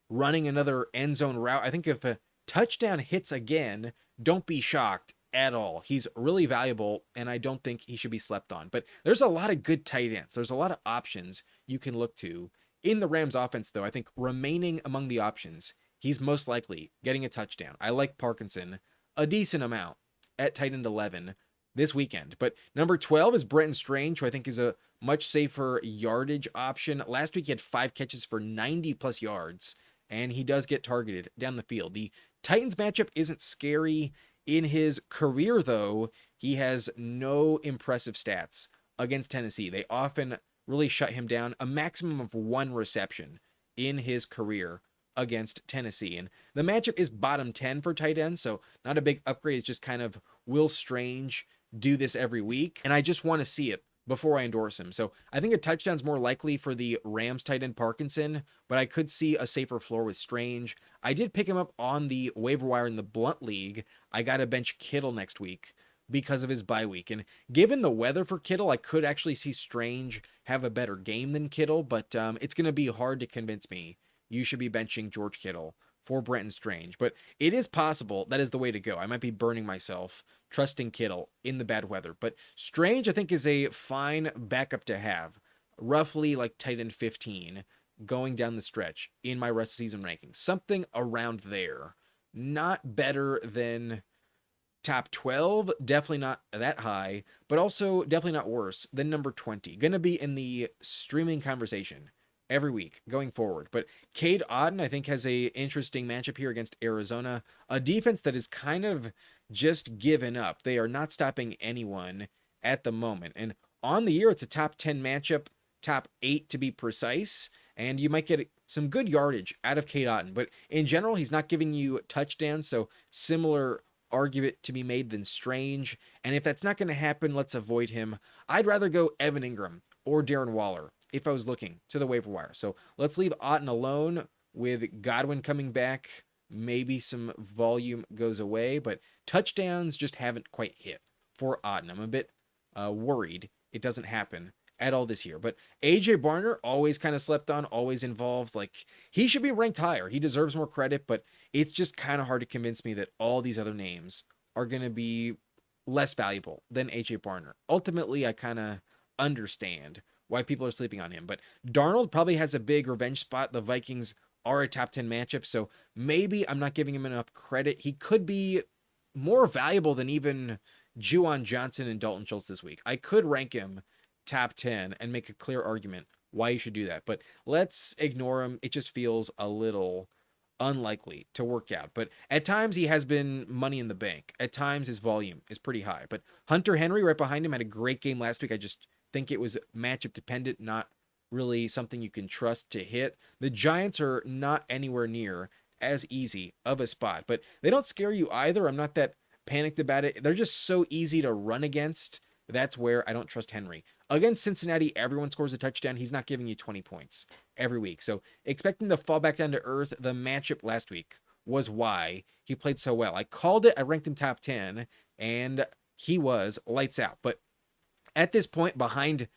running another end zone route. I think if a touchdown hits again, don't be shocked at all. He's really valuable, and I don't think he should be slept on. But there's a lot of good tight ends. There's a lot of options you can look to. In the Rams offense, though, I think remaining among the options, he's most likely getting a touchdown. I like Parkinson a decent amount at tight end 11 this weekend. But number 12 is Brenton Strange, who I think is a much safer yardage option. Last week he had 5 catches for 90 plus yards, and he does get targeted down the field. The Titans matchup isn't scary. In his career, though, he has no impressive stats against Tennessee. They often really shut him down. A maximum of 1 reception in his career against Tennessee. And the matchup is bottom 10 for tight ends, so not a big upgrade. It's just kind of, will Strange do this every week? And I just want to see it before I endorse him. So I think a touchdown's more likely for the Rams tight end Parkinson, but I could see a safer floor with Strange. I did pick him up on the waiver wire in the Blunt League. I got to bench Kittle next week because of his bye week. And given the weather for Kittle, I could actually see Strange have a better game than Kittle, but it's going to be hard to convince me you should be benching George Kittle for Brenton Strange. But it is possible that is the way to go. I might be burning myself trusting Kittle in the bad weather. But Strange, I think, is a fine backup to have. Roughly like tight end 15 going down the stretch in my rest of season rankings. Something around there. Not better than top 12, definitely not that high, but also definitely not worse than number 20. Going to be in the streaming conversation every week going forward. But Cade Otton, I think, has a interesting matchup here against Arizona, a defense that is kind of just given up. They are not stopping anyone at the moment. And on the year, it's a top 10 matchup, top 8 to be precise, and you might get some good yardage out of Cade Otton. But in general, he's not giving you touchdowns, so similar argument to be made than Strange. And if that's not going to happen, let's avoid him. I'd rather go Evan Ingram or Darren Waller if I was looking to the waiver wire. So let's leave Otton alone with Godwin coming back. Maybe some volume goes away, but touchdowns just haven't quite hit for Otton. I'm a bit worried it doesn't happen at all this year. But AJ Barner, always kind of slept on, always involved. Like, he should be ranked higher. He deserves more credit, but it's just kind of hard to convince me that all these other names are going to be less valuable than AJ Barner. Ultimately, I kind of understand why people are sleeping on him. But Darnold probably has a big revenge spot. The Vikings are a top 10 matchup, so maybe I'm not giving him enough credit. He could be more valuable than even Juwan Johnson and Dalton Schultz this week. I could rank him top 10 and make a clear argument why you should do that. But let's ignore him. It just feels a little unlikely to work out. But at times he has been money in the bank. At times his volume is pretty high. But Hunter Henry right behind him had a great game last week. I just think it was matchup dependent, not really something you can trust to hit. The Giants are not anywhere near as easy of a spot, but they don't scare you either. I'm not that panicked about it. They're just so easy to run against. That's where I don't trust Henry. Against Cincinnati, everyone scores a touchdown. He's not giving you 20 points every week. So expecting to fall back down to earth, the matchup last week was why he played so well. I called it. I ranked him top 10, and he was lights out. But at this point, behind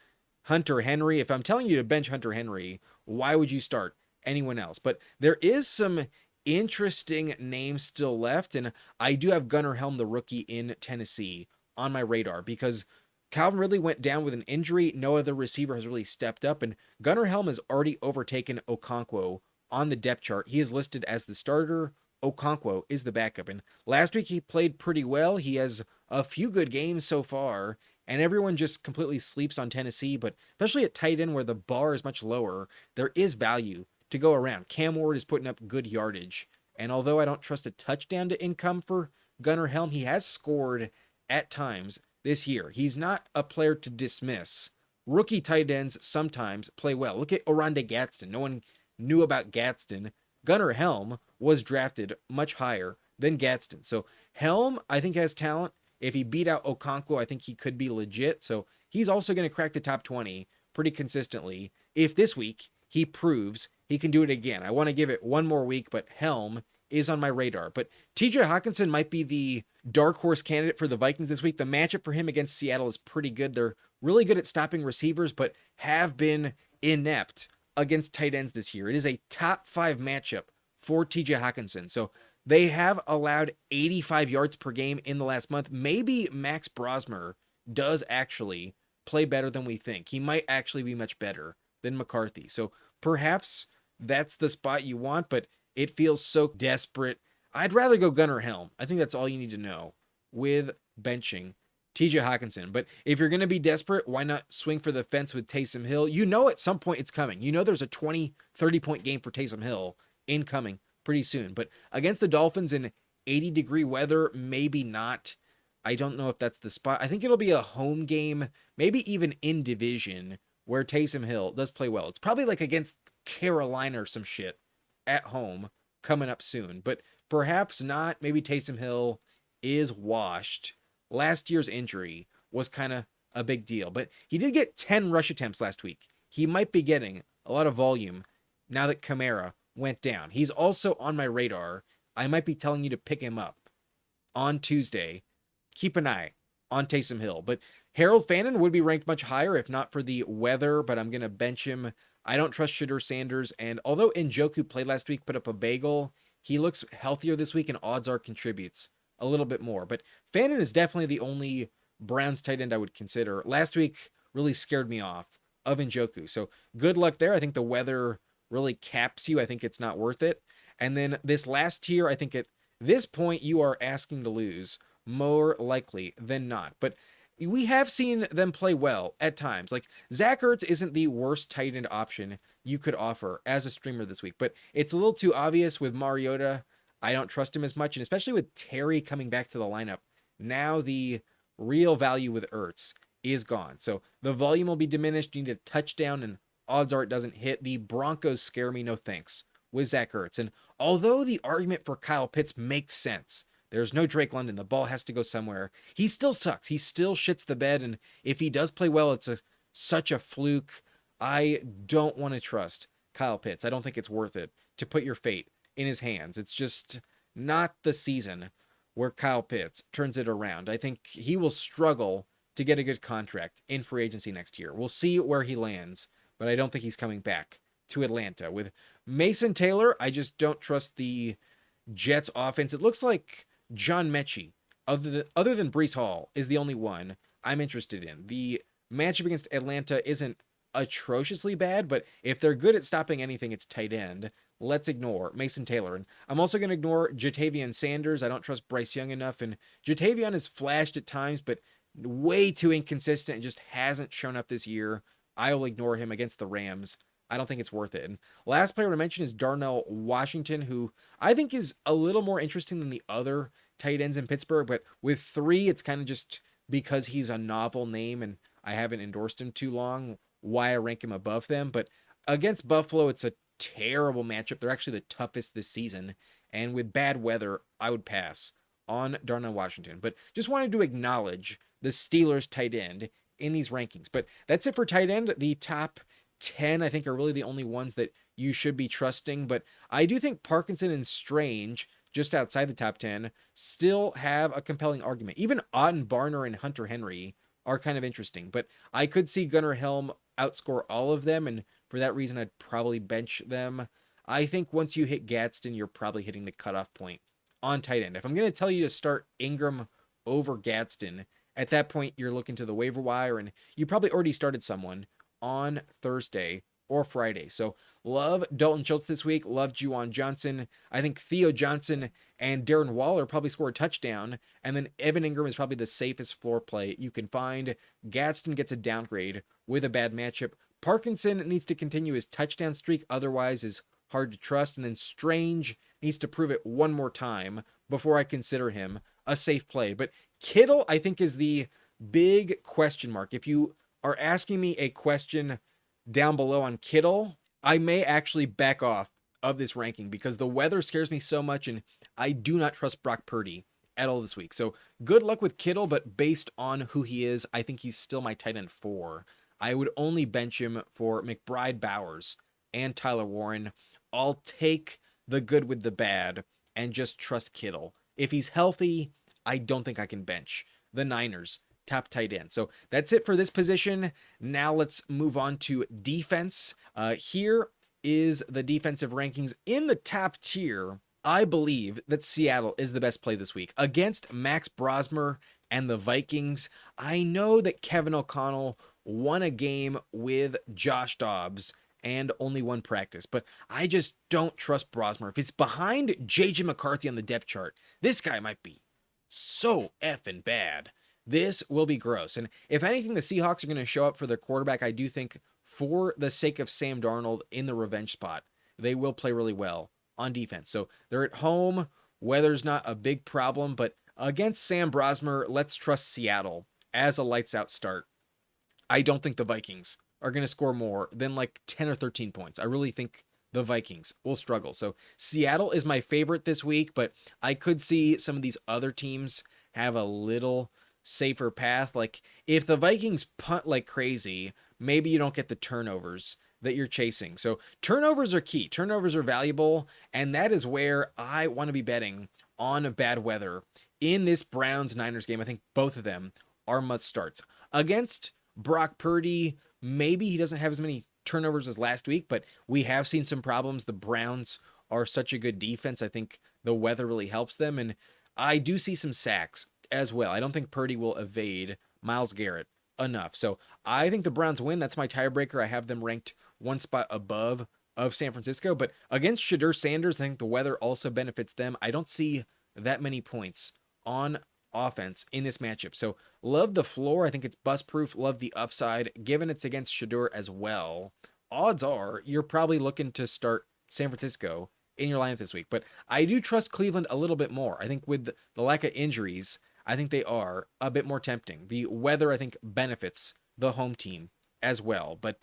Hunter Henry, if I'm telling you to bench Hunter Henry, why would you start anyone else? But there is some interesting names still left, and I do have Gunnar Helm, the rookie in Tennessee, on my radar because Calvin Ridley went down with an injury. No other receiver has really stepped up, and Gunnar Helm has already overtaken Okonkwo on the depth chart. He is listed as the starter. Okonkwo is the backup, and last week he played pretty well. He has a few good games so far, and everyone just completely sleeps on Tennessee, but especially at tight end where the bar is much lower, there is value to go around. Cam Ward is putting up good yardage, and although I don't trust a touchdown to income for Gunnar Helm, he has scored at times this year. He's not a player to dismiss. Rookie tight ends sometimes play well. Look at Oronde Gadsden. No one knew about Gadsden. Gunnar Helm was drafted much higher than Gadsden. So Helm, I think, has talent. If he beat out Okonkwo, I think he could be legit. So he's also going to crack the top 20 pretty consistently. If this week he proves he can do it again. I want to give it one more week, but Helm is on my radar. But TJ Hawkinson might be the dark horse candidate for the Vikings this week. The matchup for him against Seattle is pretty good. They're really good at stopping receivers, but have been inept against tight ends this year. It is a top 5 matchup for TJ Hawkinson. So they have allowed 85 yards per game in the last month. Maybe Max Brosmer does actually play better than we think. He might actually be much better than McCarthy. So perhaps that's the spot you want, but it feels so desperate. I'd rather go Gunnar Helm. I think that's all you need to know with benching TJ Hawkinson. But if you're going to be desperate, why not swing for the fence with Taysom Hill? You know at some point it's coming. You know there's a 20, 30-point game for Taysom Hill incoming pretty soon. But against the Dolphins in 80-degree weather, maybe not. I don't know if that's the spot. I think it'll be a home game, maybe even in division, where Taysom Hill does play well. It's probably like against Carolina or some shit at home coming up soon. But perhaps not. Maybe Taysom Hill is washed. Last year's injury was kind of a big deal, but he did get 10 rush attempts last week. He might be getting a lot of volume now that Kamara went down. He's also on my radar. I might be telling you to pick him up on Tuesday. Keep an eye on Taysom Hill, but Harold Fannin would be ranked much higher if not for the weather, but I'm going to bench him. I don't trust Shedeur Sanders, and although Njoku played last week, put up a bagel, he looks healthier this week, and odds are contributes a little bit more. But Fannin is definitely the only Browns tight end I would consider. Last week really scared me off of Njoku, so good luck there. I think the weather really caps you. I think it's not worth it. And then this last tier, I think at this point you are asking to lose more likely than not. But we have seen them play well at times. Like Zach Ertz isn't the worst tight end option you could offer as a streamer this week, but it's a little too obvious with Mariota. I don't trust him as much, and especially with Terry coming back to the lineup. Now the real value with Ertz is gone. So the volume will be diminished. You need a touchdown, and odds are it doesn't hit. The Broncos scare me, no thanks, with Zach Ertz. And although the argument for Kyle Pitts makes sense, there's no Drake London. The ball has to go somewhere. He still sucks. He still shits the bed. And if he does play well, it's such a fluke. I don't want to trust Kyle Pitts. I don't think it's worth it to put your fate in his hands. It's just not the season where Kyle Pitts turns it around. I think he will struggle to get a good contract in free agency next year. We'll see where he lands, but I don't think he's coming back to Atlanta. With Mason Taylor, I just don't trust the Jets offense. It looks like John Mechie, other than Breece Hall, is the only one I'm interested in. The matchup against Atlanta isn't atrociously bad, but if they're good at stopping anything, it's tight end. Let's ignore Mason Taylor. And I'm also going to ignore Jatavian Sanders. I don't trust Bryce Young enough, and Jatavian has flashed at times, but way too inconsistent and just hasn't shown up this year I will ignore him against the Rams. I don't think it's worth it. And last player to mention is Darnell Washington, who I think is a little more interesting than the other tight ends in Pittsburgh. But with 3, it's kind of just because he's a novel name and I haven't endorsed him too long, why I rank him above them. But against Buffalo, it's a terrible matchup. They're actually the toughest this season. And with bad weather, I would pass on Darnell Washington. But just wanted to acknowledge the Steelers tight end in these rankings. But that's it for tight end. The top 10, I think, are really the only ones that you should be trusting. But I do think Parkinson and Strange, just outside the top 10, still have a compelling argument. Even Otton, Barner, and Hunter Henry are kind of interesting. But I could see Gunnar Helm outscore all of them, and for that reason, I'd probably bench them. I think once you hit Gadsden, you're probably hitting the cutoff point on tight end. If I'm going to tell you to start Ingram over Gadsden, at that point, you're looking to the waiver wire, and you probably already started someone on Thursday or Friday. So love Dalton Schultz this week. Love Juwan Johnson. I think Theo Johnson and Darren Waller probably score a touchdown. And then Evan Ingram is probably the safest floor play you can find. Gadsden gets a downgrade with a bad matchup. Parkinson needs to continue his touchdown streak. Otherwise is hard to trust. And then Strange needs to prove it one more time before I consider him a safe play. But Kittle, I think, is the big question mark. If you are asking me a question down below on Kittle, I may actually back off of this ranking because the weather scares me so much and I do not trust Brock Purdy at all this week. So good luck with Kittle, but based on who he is, I think he's still my tight end 4. I would only bench him for McBride, Bowers, and Tyler Warren. I'll take the good with the bad and just trust Kittle. If he's healthy, I don't think I can bench the Niners top tight end. So that's it for this position. Now let's move on to defense. Here is the defensive rankings in the top tier. I believe that Seattle is the best play this week against Max Brosmer and the Vikings. I know that Kevin O'Connell won a game with Josh Dobbs and only one practice, but I just don't trust Brosmer. If it's behind J.J. McCarthy on the depth chart, this guy might be so effing bad. This will be gross. And if anything, the Seahawks are going to show up for their quarterback. I do think for the sake of Sam Darnold in the revenge spot, they will play really well on defense. So they're at home. Weather's not a big problem, but against Sam Brosmer, let's trust Seattle as a lights out start. I don't think the Vikings are going to score more than like 10 or 13 points. I really think the Vikings will struggle. So Seattle is my favorite this week, but I could see some of these other teams have a little safer path. Like if the Vikings punt like crazy, maybe you don't get the turnovers that you're chasing. So turnovers are key. Turnovers are valuable, and that is where I want to be betting on bad weather in this Browns-Niners game. I think both of them are must starts. Against Brock Purdy, maybe he doesn't have as many turnovers as last week, but we have seen some problems. The Browns are such a good defense. I think the weather really helps them, and I do see some sacks as well. I don't think Purdy will evade Myles Garrett enough. So I think the Browns win. That's my tiebreaker. I have them ranked one spot above of San Francisco, but against Shedeur Sanders, I think the weather also benefits them. I don't see that many points on offense in this matchup. So love the floor. I think it's bust proof. Love the upside, given it's against Shedeur as well. Odds are you're probably looking to start San Francisco in your lineup this week, but I do trust Cleveland a little bit more. I think with the lack of injuries, I think they are a bit more tempting. The weather, I think, benefits the home team as well. But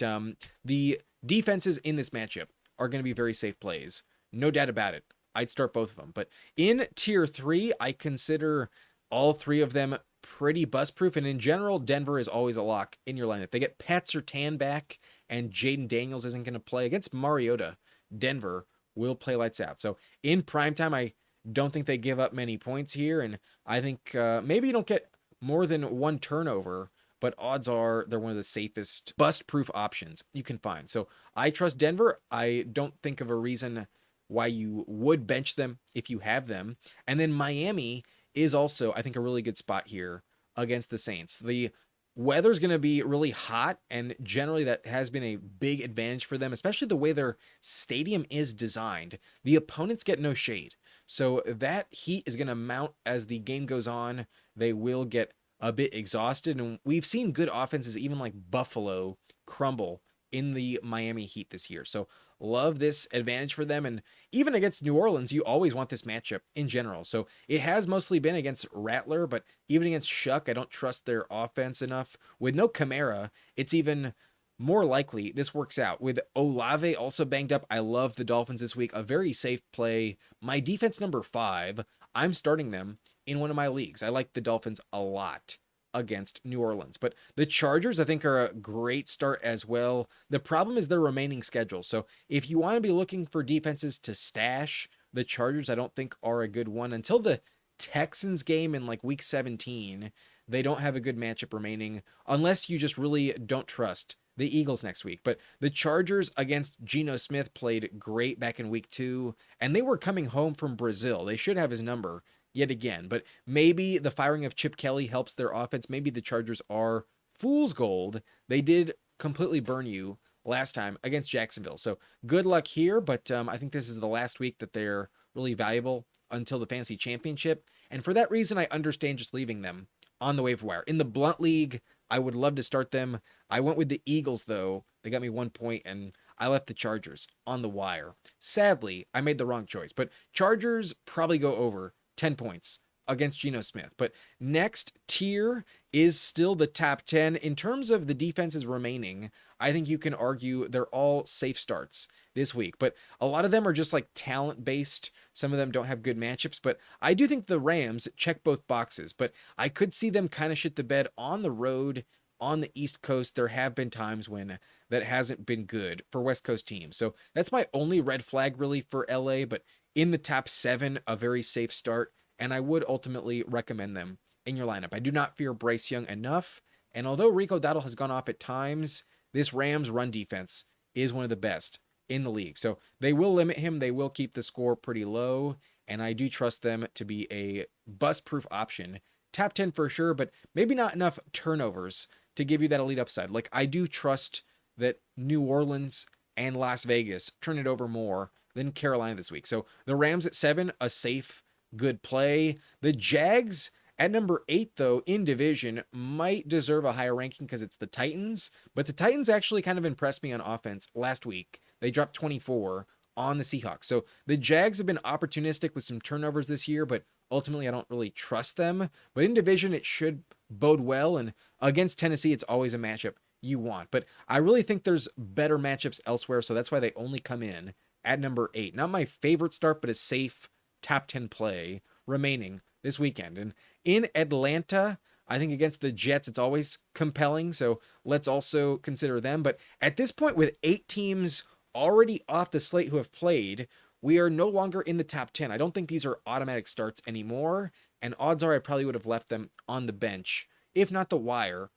the defenses in this matchup are going to be very safe plays. No doubt about it. I'd start both of them. But in tier 3, I consider all 3 of them pretty bust-proof. And in general, Denver is always a lock in your lineup. They get Pat Surtain back, and Jaden Daniels isn't going to play. Against Mariota, Denver will play lights out. So in primetime, I don't think they give up many points here, and I think maybe you don't get more than one turnover, but odds are they're one of the safest bust-proof options you can find. So I trust Denver. I don't think of a reason why you would bench them if you have them. And then Miami is also, I think, a really good spot here against the Saints. The weather's going to be really hot, and generally that has been a big advantage for them, especially the way their stadium is designed. The opponents get no shade. So that heat is going to mount as the game goes on. They will get a bit exhausted, and we've seen good offenses, even like Buffalo, crumble in the Miami Heat this year. So love this advantage for them. And even against New Orleans, you always want this matchup in general. So it has mostly been against Rattler, but even against Shough, I don't trust their offense enough. With no Kamara, it's even more likely this works out. With Olave also banged up, I love the Dolphins this week. A very safe play. My defense number 5, I'm starting them in one of my leagues. I like the Dolphins a lot against New Orleans. But the Chargers, I think, are a great start as well. The problem is their remaining schedule. So if you want to be looking for defenses to stash, the Chargers, I don't think, are a good one. Until the Texans game in like week 17, they don't have a good matchup remaining, unless you just really don't trust the Eagles next week. But the Chargers against Geno Smith played great back in week 2, and they were coming home from Brazil. They should have his number yet again. But maybe the firing of Chip Kelly helps their offense. Maybe the Chargers are fool's gold. They did completely burn you last time against Jacksonville. So good luck here, but I think this is the last week that they're really valuable until the fantasy championship. And for that reason, I understand just leaving them on the waiver wire. In the Blunt League, I would love to start them. I went with the Eagles, though. They got me 1 point, and I left the Chargers on the wire. Sadly, I made the wrong choice, but Chargers probably go over 10 points against Geno Smith. But next tier is still the top 10. In terms of the defenses remaining, I think you can argue they're all safe starts this week. But a lot of them are just like talent-based. Some of them don't have good matchups. But I do think the Rams check both boxes. But I could see them kind of shit the bed on the road on the East Coast. There have been times when that hasn't been good for West Coast teams. So that's my only red flag really for LA. But in the top 7, a very safe start. And I would ultimately recommend them in your lineup. I do not fear Bryce Young enough. And although Rico Dowdle has gone off at times, this Rams run defense is one of the best in the league. So they will limit him. They will keep the score pretty low. And I do trust them to be a bust-proof option. Top 10 for sure, but maybe not enough turnovers to give you that elite upside. Like, I do trust that New Orleans and Las Vegas turn it over more than Carolina this week. So the Rams at 7, a safe, good play. The Jags at number 8, though, in division, might deserve a higher ranking because it's the Titans. But the Titans actually kind of impressed me on offense last week. They dropped 24 on the Seahawks. So the Jags have been opportunistic with some turnovers this year, but ultimately I don't really trust them. But in division, it should bode well. And against Tennessee, it's always a matchup you want. But I really think there's better matchups elsewhere. So that's why they only come in at number 8. Not my favorite start, but a safe top 10 play remaining this weekend. And in Atlanta, I think against the Jets, it's always compelling. So let's also consider them. But at this point, with 8 teams already off the slate who have played, we are no longer in the top 10. I don't think these are automatic starts anymore. And odds are I probably would have left them on the bench, if not the wire.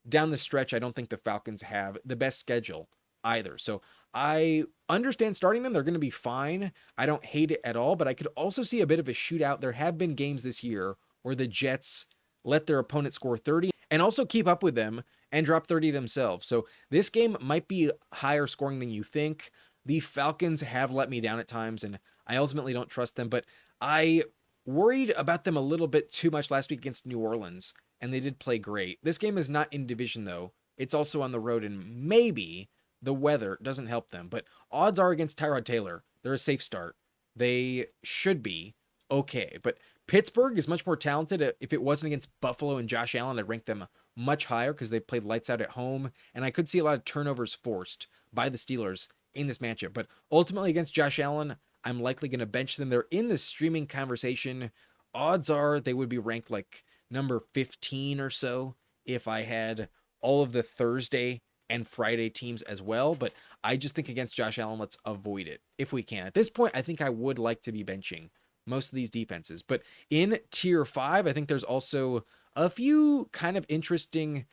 Down the stretch, I don't think the Falcons have the best schedule either. So I understand starting them. They're going to be fine. I don't hate it at all, but I could also see a bit of a shootout. There have been games this year where the Jets let their opponent score 30 and also keep up with them and drop 30 themselves. So this game might be higher scoring than you think. The Falcons have let me down at times, and I ultimately don't trust them, but I worried about them a little bit too much last week against New Orleans, and they did play great. This game is not in division, though. It's also on the road, and maybe the weather doesn't help them, but odds are against Tyrod Taylor, they're a safe start. They should be okay, but Pittsburgh is much more talented. If it wasn't against Buffalo and Josh Allen, I'd rank them much higher because they played lights out at home, and I could see a lot of turnovers forced by the Steelers in this matchup. But ultimately against Josh Allen, I'm likely going to bench them. They're in the streaming conversation. Odds are they would be ranked like number 15 or so if I had all of the Thursday and Friday teams as well. But I just think against Josh Allen, let's avoid it if we can. At this point, I think I would like to be benching most of these defenses. But in tier 5, I think there's also a few kind of interesting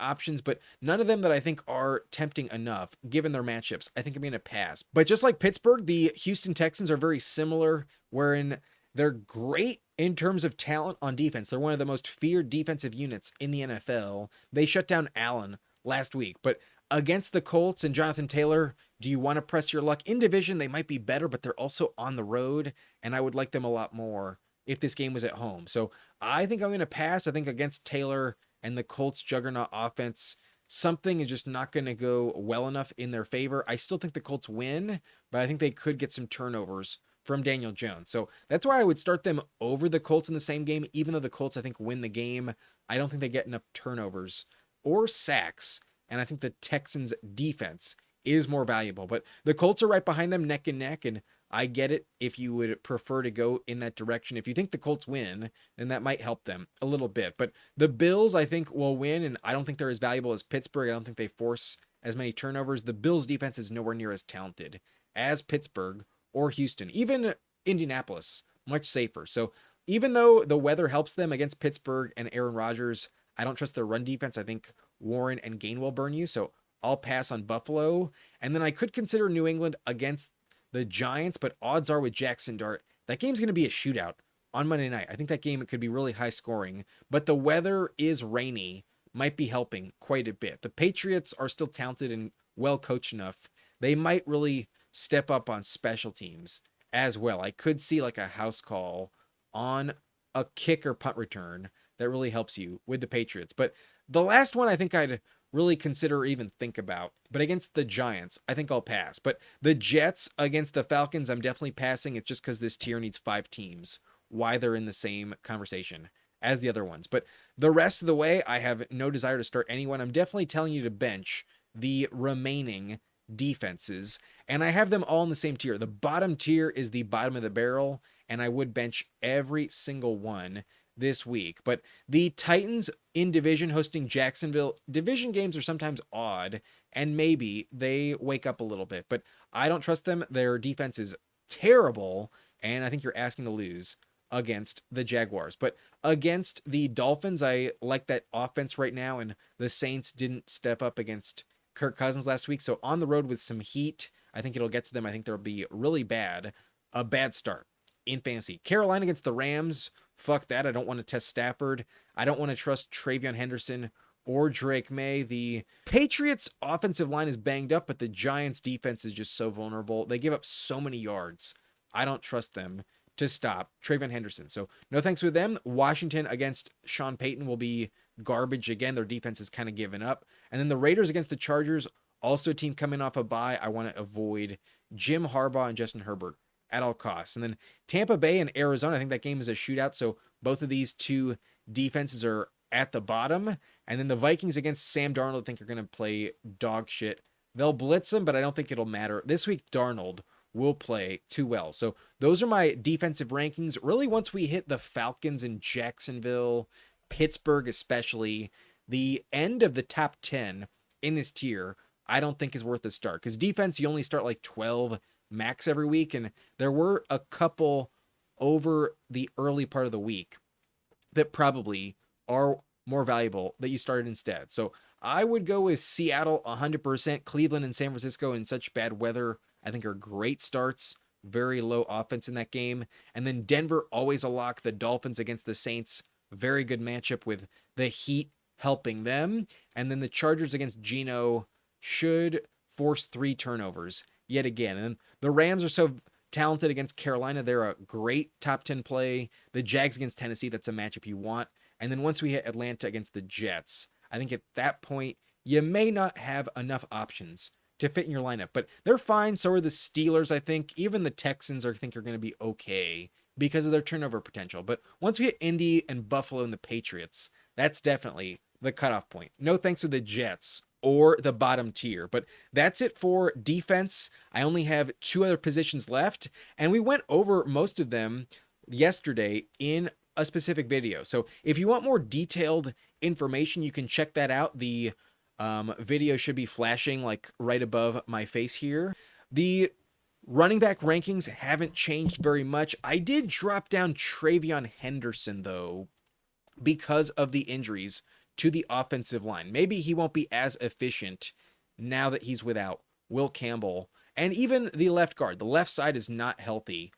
options, but none of them that I think are tempting enough given their matchups. I think I'm going to pass. But just like Pittsburgh, the Houston Texans are very similar, wherein they're great in terms of talent on defense. They're one of the most feared defensive units in the NFL. They shut down Allen last week, but against the Colts and Jonathan Taylor, do you want to press your luck? In division, they might be better, but they're also on the road, and I would like them a lot more if this game was at home. So I think I'm going to pass. I think against Taylor and the Colts juggernaut offense, something is just not going to go well enough in their favor. I still think the Colts win, but I think they could get some turnovers from Daniel Jones. So that's why I would start them over the Colts in the same game, even though the Colts, I think, win the game. I don't think they get enough turnovers or sacks, and I think the Texans' defense is more valuable. But the Colts are right behind them, neck and neck, and I get it if you would prefer to go in that direction. If you think the Colts win, then that might help them a little bit. But the Bills, I think, will win, and I don't think they're as valuable as Pittsburgh. I don't think they force as many turnovers. The Bills' defense is nowhere near as talented as Pittsburgh or Houston. Even Indianapolis, much safer. So even though the weather helps them against Pittsburgh and Aaron Rodgers, I don't trust their run defense. I think Warren and Gainwell burn you, so I'll pass on Buffalo. And then I could consider New England against the Giants, but odds are with Jaxson Dart, that game's going to be a shootout on Monday night. I think that game could be really high scoring, but the weather is rainy, might be helping quite a bit. The Patriots are still talented and well coached enough. They might really step up on special teams as well. I could see like a house call on a kick or punt return that really helps you with the Patriots. But the last one I think I'd really consider or even think about, but against the Giants, I think I'll pass. But the Jets against the Falcons, I'm definitely passing. It's just because this tier needs 5 teams, why they're in the same conversation as the other ones. But the rest of the way, I have no desire to start anyone. I'm definitely telling you to bench the remaining defenses, and I have them all in the same tier. The bottom tier is the bottom of the barrel, and I would bench every single one this week. But the Titans in division hosting Jacksonville, division games are sometimes odd, and maybe they wake up a little bit, but I don't trust them. Their defense is terrible, and I think you're asking to lose against the Jaguars. But against the Dolphins, I like that offense right now, and the Saints didn't step up against Kirk Cousins last week, so on the road with some heat, I think it'll get to them. I think they'll be really bad, a bad start in fantasy. Carolina against the Rams, fuck that. I don't want to test Stafford. I don't want to trust Travion Henderson or Drake May. The Patriots offensive line is banged up, but the Giants defense is just so vulnerable. They give up so many yards. I don't trust them to stop Travion Henderson. So no thanks with them. Washington against Sean Payton will be garbage again. Their defense is kind of given up. And then the Raiders against the Chargers, also a team coming off a bye. I want to avoid Jim Harbaugh and Justin Herbert at all costs. And then Tampa Bay and Arizona, I think that game is a shootout. So both of these two defenses are at the bottom. And then the Vikings against Sam Darnold, I think are going to play dog shit. They'll blitz him, but I don't think it'll matter. This week, Darnold will play too well. So those are my defensive rankings. Really, once we hit the Falcons and Jacksonville, Pittsburgh especially, the end of the top 10 in this tier, I don't think is worth a start. Because defense, you only start like 12 max every week. And there were a couple over the early part of the week that probably are more valuable that you started instead. So I would go with Seattle 100%. Cleveland and San Francisco in such bad weather, I think are great starts. Very low offense in that game. And then Denver, always a lock. The Dolphins against the Saints, very good matchup with the Heat helping them. And then the Chargers against Geno should force 3 turnovers yet again. And the Rams are so talented against Carolina. They're a great top 10 play. The Jags against Tennessee, that's a matchup you want. And then once we hit Atlanta against the Jets, I think at that point, you may not have enough options to fit in your lineup, but they're fine. So are the Steelers, I think. Even the Texans, I think, are going to be okay because of their turnover potential. But once we hit Indy and Buffalo and the Patriots, that's definitely the cutoff point. No thanks to the Jets or the bottom tier. But that's it for defense. I only have 2 other positions left, and we went over most of them yesterday in a specific video. So if you want more detailed information, you can check that out. The video should be flashing like right above my face here. The running back rankings haven't changed very much. I did drop down Travion Henderson though because of the injuries to the offensive line. Maybe he won't be as efficient now that he's without Will Campbell and even the left guard. The left side is not healthy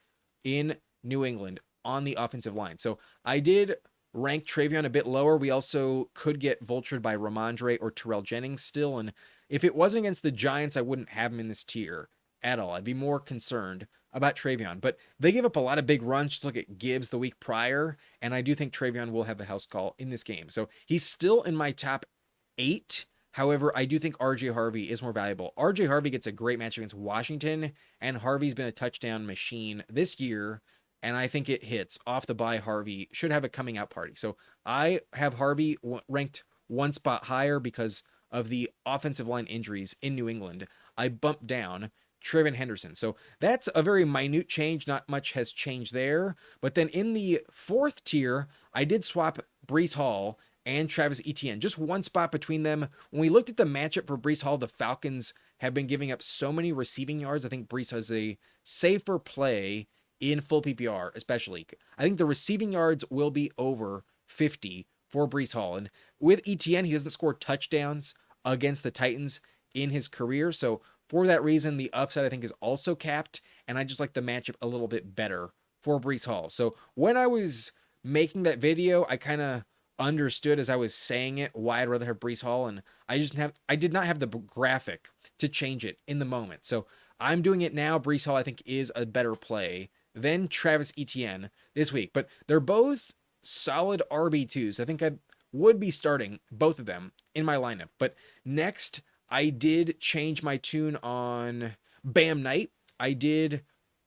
in New England on the offensive line. So I did rank Travion a bit lower. We also could get vultured by Ramondre or Terrell Jennings still. And if it wasn't against the Giants, I wouldn't have him in this tier at all. I'd be more concerned about Travion. But they give up a lot of big runs. Just look at Gibbs the week prior. And I do think Travion will have a house call in this game. So he's still in my top 8. However, I do think RJ Harvey is more valuable. RJ Harvey gets a great match against Washington, and Harvey's been a touchdown machine this year, and I think it hits off the bye. Harvey should have a coming out party. So I have Harvey ranked one spot higher because of the offensive line injuries in New England. I bumped down Trevin Henderson. So that's a very minute change. Not much has changed there. But then in the fourth tier, I did swap Breece Hall and Travis Etienne. Just one spot between them. When we looked at the matchup for Breece Hall, the Falcons have been giving up so many receiving yards. I think Breece has a safer play in full PPR, especially. I think the receiving yards will be over 50 for Breece Hall. And with Etienne, he doesn't score touchdowns against the Titans in his career. So for that reason, the upside I think is also capped. And I just like the matchup a little bit better for Breece Hall. So when I was making that video, I kind of understood as I was saying it why I'd rather have Breece Hall. And I did not have the graphic to change it in the moment. So I'm doing it now. Breece Hall I think is a better play than Travis Etienne this week. But they're both solid RB2s. I think I would be starting both of them in my lineup. But next, I did change my tune on Bam Knight. I did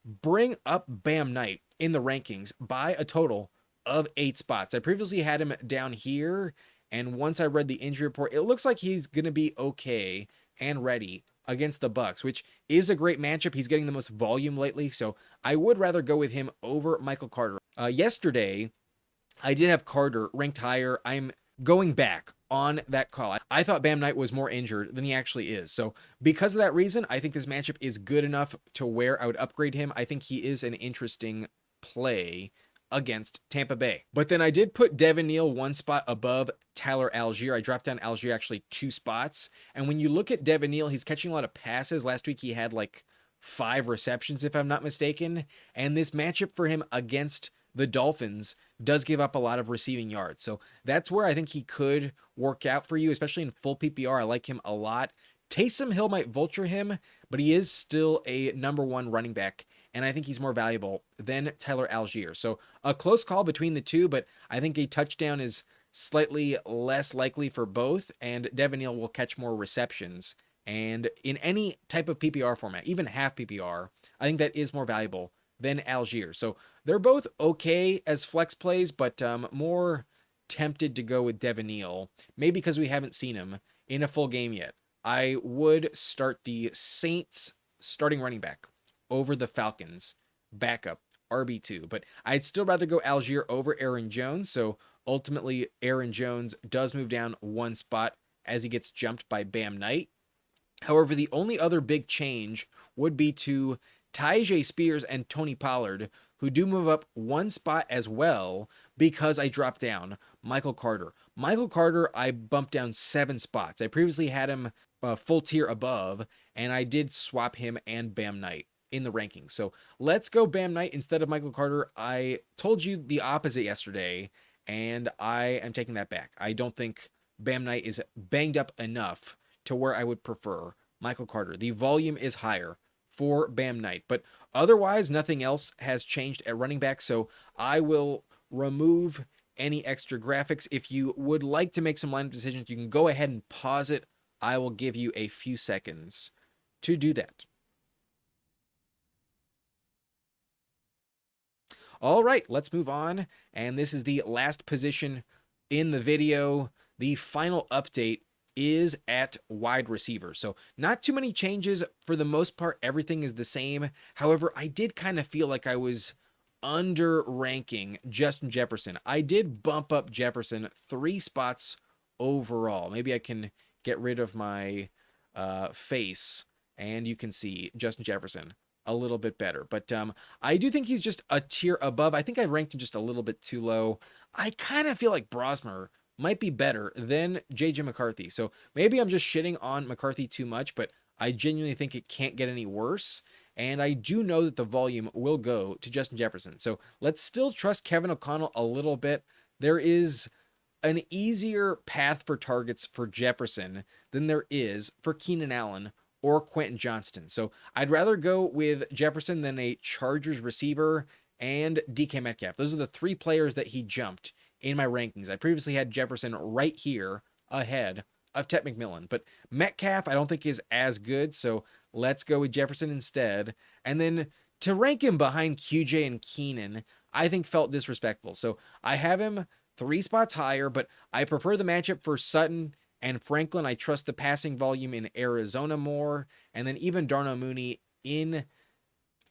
bring up Bam Knight in the rankings by a total of 8 spots. I previously had him down here, and once I read the injury report, it looks like he's going to be okay and ready against the Bucs, which is a great matchup. He's getting the most volume lately, so I would rather go with him over Michael Carter. Yesterday, I did have Carter ranked higher. I'm going back on that call. I thought Bam Knight was more injured than he actually is. So because of that reason, I think this matchup is good enough to where I would upgrade him. I think he is an interesting play against Tampa Bay. But then I did put Devin Neal one spot above Tyler Algier. I dropped down Algier actually 2 spots. And when you look at Devin Neal, he's catching a lot of passes. Last week he had like 5 receptions, if I'm not mistaken. And this matchup for him against the Dolphins does give up a lot of receiving yards. So that's where I think he could work out for you, especially in full PPR. I like him a lot. Taysom Hill might vulture him, but he is still a number 1 running back, and I think he's more valuable than Tyler Algier. So a close call between the two, but I think a touchdown is slightly less likely for both, and Devin Neal will catch more receptions. And in any type of PPR format, even half PPR, I think that is more valuable than Algier. So they're both okay as flex plays, but more tempted to go with Devin Neal, maybe because we haven't seen him in a full game yet. I would start the Saints starting running back over the Falcons backup RB2, but I'd still rather go Algier over Aaron Jones. So ultimately, Aaron Jones does move down 1 spot as he gets jumped by Bam Knight. However, the only other big change would be to Tyjae Spears and Tony Pollard, who do move up 1 spot as well because I dropped down Michael Carter. Michael Carter, I bumped down 7 spots. I previously had him full tier above, and I did swap him and Bam Knight in the rankings. So let's go Bam Knight instead of Michael Carter. I told you the opposite yesterday, and I am taking that back. I don't think Bam Knight is banged up enough to where I would prefer Michael Carter. The volume is higher for Bam Knight, but otherwise nothing else has changed at running back. So I will remove any extra graphics. If you would like to make some lineup decisions, you can go ahead and pause it. I will give you a few seconds to do that. All right, let's move on. And this is the last position in the video. The final update is at wide receiver. So not too many changes. For the most part, everything is the same. However, I did kind of feel like I was under ranking Justin Jefferson. I did bump up Jefferson 3 spots overall. Maybe I can get rid of my face and you can see Justin Jefferson a little bit better. But I do think he's just a tier above. I think I ranked him just a little bit too low. I kind of feel like Brosmer might be better than JJ McCarthy. So maybe I'm just shitting on McCarthy too much, but I genuinely think it can't get any worse. And I do know that the volume will go to Justin Jefferson. So let's still trust Kevin O'Connell a little bit. There is an easier path for targets for Jefferson than there is for Keenan Allen or Quentin Johnston. So I'd rather go with Jefferson than a Chargers receiver and DK Metcalf. Those are the 3 players that he jumped in my rankings. I previously had Jefferson right here ahead of Ted McMillan. But Metcalf, I don't think is as good, so let's go with Jefferson instead. And then to rank him behind QJ and Keenan, I think felt disrespectful. So I have him 3 spots higher, but I prefer the matchup for Sutton and Franklin. I trust the passing volume in Arizona more. And then even Darnell Mooney in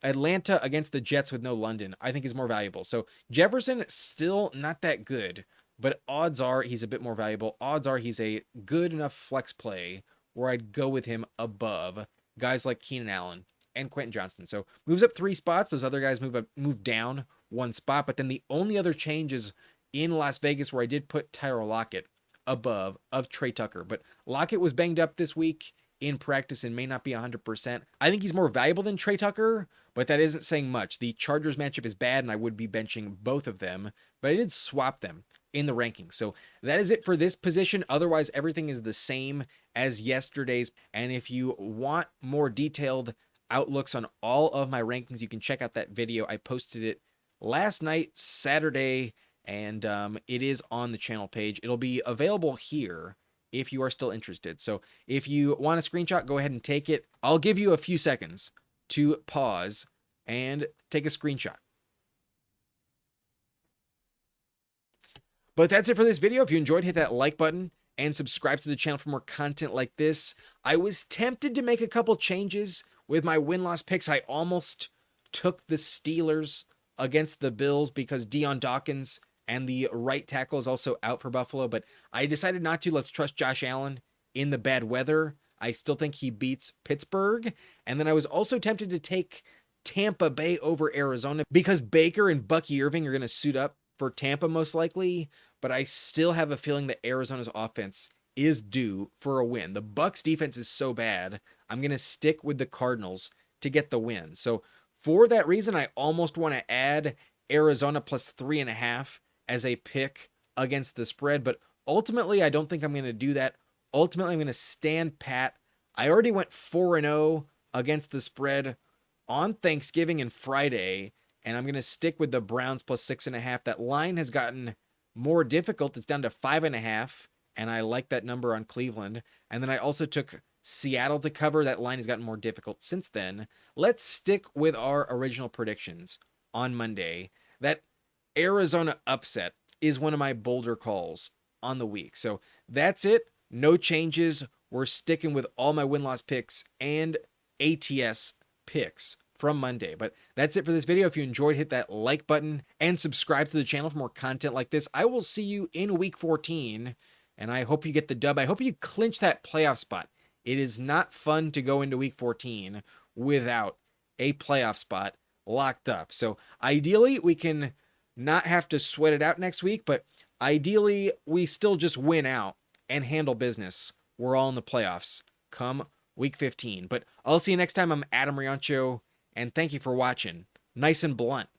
Atlanta against the Jets with no London, I think is more valuable. So Jefferson, still not that good, but odds are he's a bit more valuable. Odds are he's a good enough flex play where I'd go with him above guys like Keenan Allen and Quentin Johnston. So moves up 3 spots. Those other guys move down 1 spot. But then the only other change is in Las Vegas, where I did put Tyler Lockett above of Trey Tucker. But Lockett was banged up this week in practice and may not be 100%. I think he's more valuable than Trey Tucker, but that isn't saying much. The Chargers matchup is bad, and I would be benching both of them, but I did swap them in the rankings. So that is it for this position. Otherwise, everything is the same as yesterday's. And if you want more detailed outlooks on all of my rankings, you can check out that video. I posted it last night, Saturday, and it is on the channel page. It'll be available here if you are still interested. So if you want a screenshot, go ahead and take it. I'll give you a few seconds to pause and take a screenshot. But that's it for this video. If you enjoyed, hit that like button and subscribe to the channel for more content like this. I was tempted to make a couple changes with my win-loss picks. I almost took the Steelers against the Bills because Deion Dawkins and the right tackle is also out for Buffalo, but I decided not to. Let's trust Josh Allen in the bad weather. I still think he beats Pittsburgh. And then I was also tempted to take Tampa Bay over Arizona because Baker and Bucky Irving are going to suit up for Tampa most likely, but I still have a feeling that Arizona's offense is due for a win. The Bucs defense is so bad, I'm going to stick with the Cardinals to get the win. So for that reason, I almost want to add Arizona plus 3.5 as a pick against the spread, but ultimately I don't think I'm going to do that. Ultimately, I'm going to stand pat. I already went 4-0 against the spread on Thanksgiving and Friday, and I'm going to stick with the Browns plus 6.5. That line has gotten more difficult. It's down to 5.5, and I like that number on Cleveland. And then I also took Seattle to cover. That line has gotten more difficult since then. Let's stick with our original predictions on Monday. That Arizona upset is one of my bolder calls on the week. So that's it. No changes. We're sticking with all my win-loss picks and ATS picks from Monday. But that's it for this video. If you enjoyed, hit that like button and subscribe to the channel for more content like this. I will see you in week 14, and I hope you get the dub. I hope you clinch that playoff spot. It is not fun to go into week 14 without a playoff spot locked up. So ideally, we can not have to sweat it out next week, but ideally, we still just win out and handle business. We're all in the playoffs come week 15. But I'll see you next time. I'm Adam Riancho, and thank you for watching. Nice and blunt.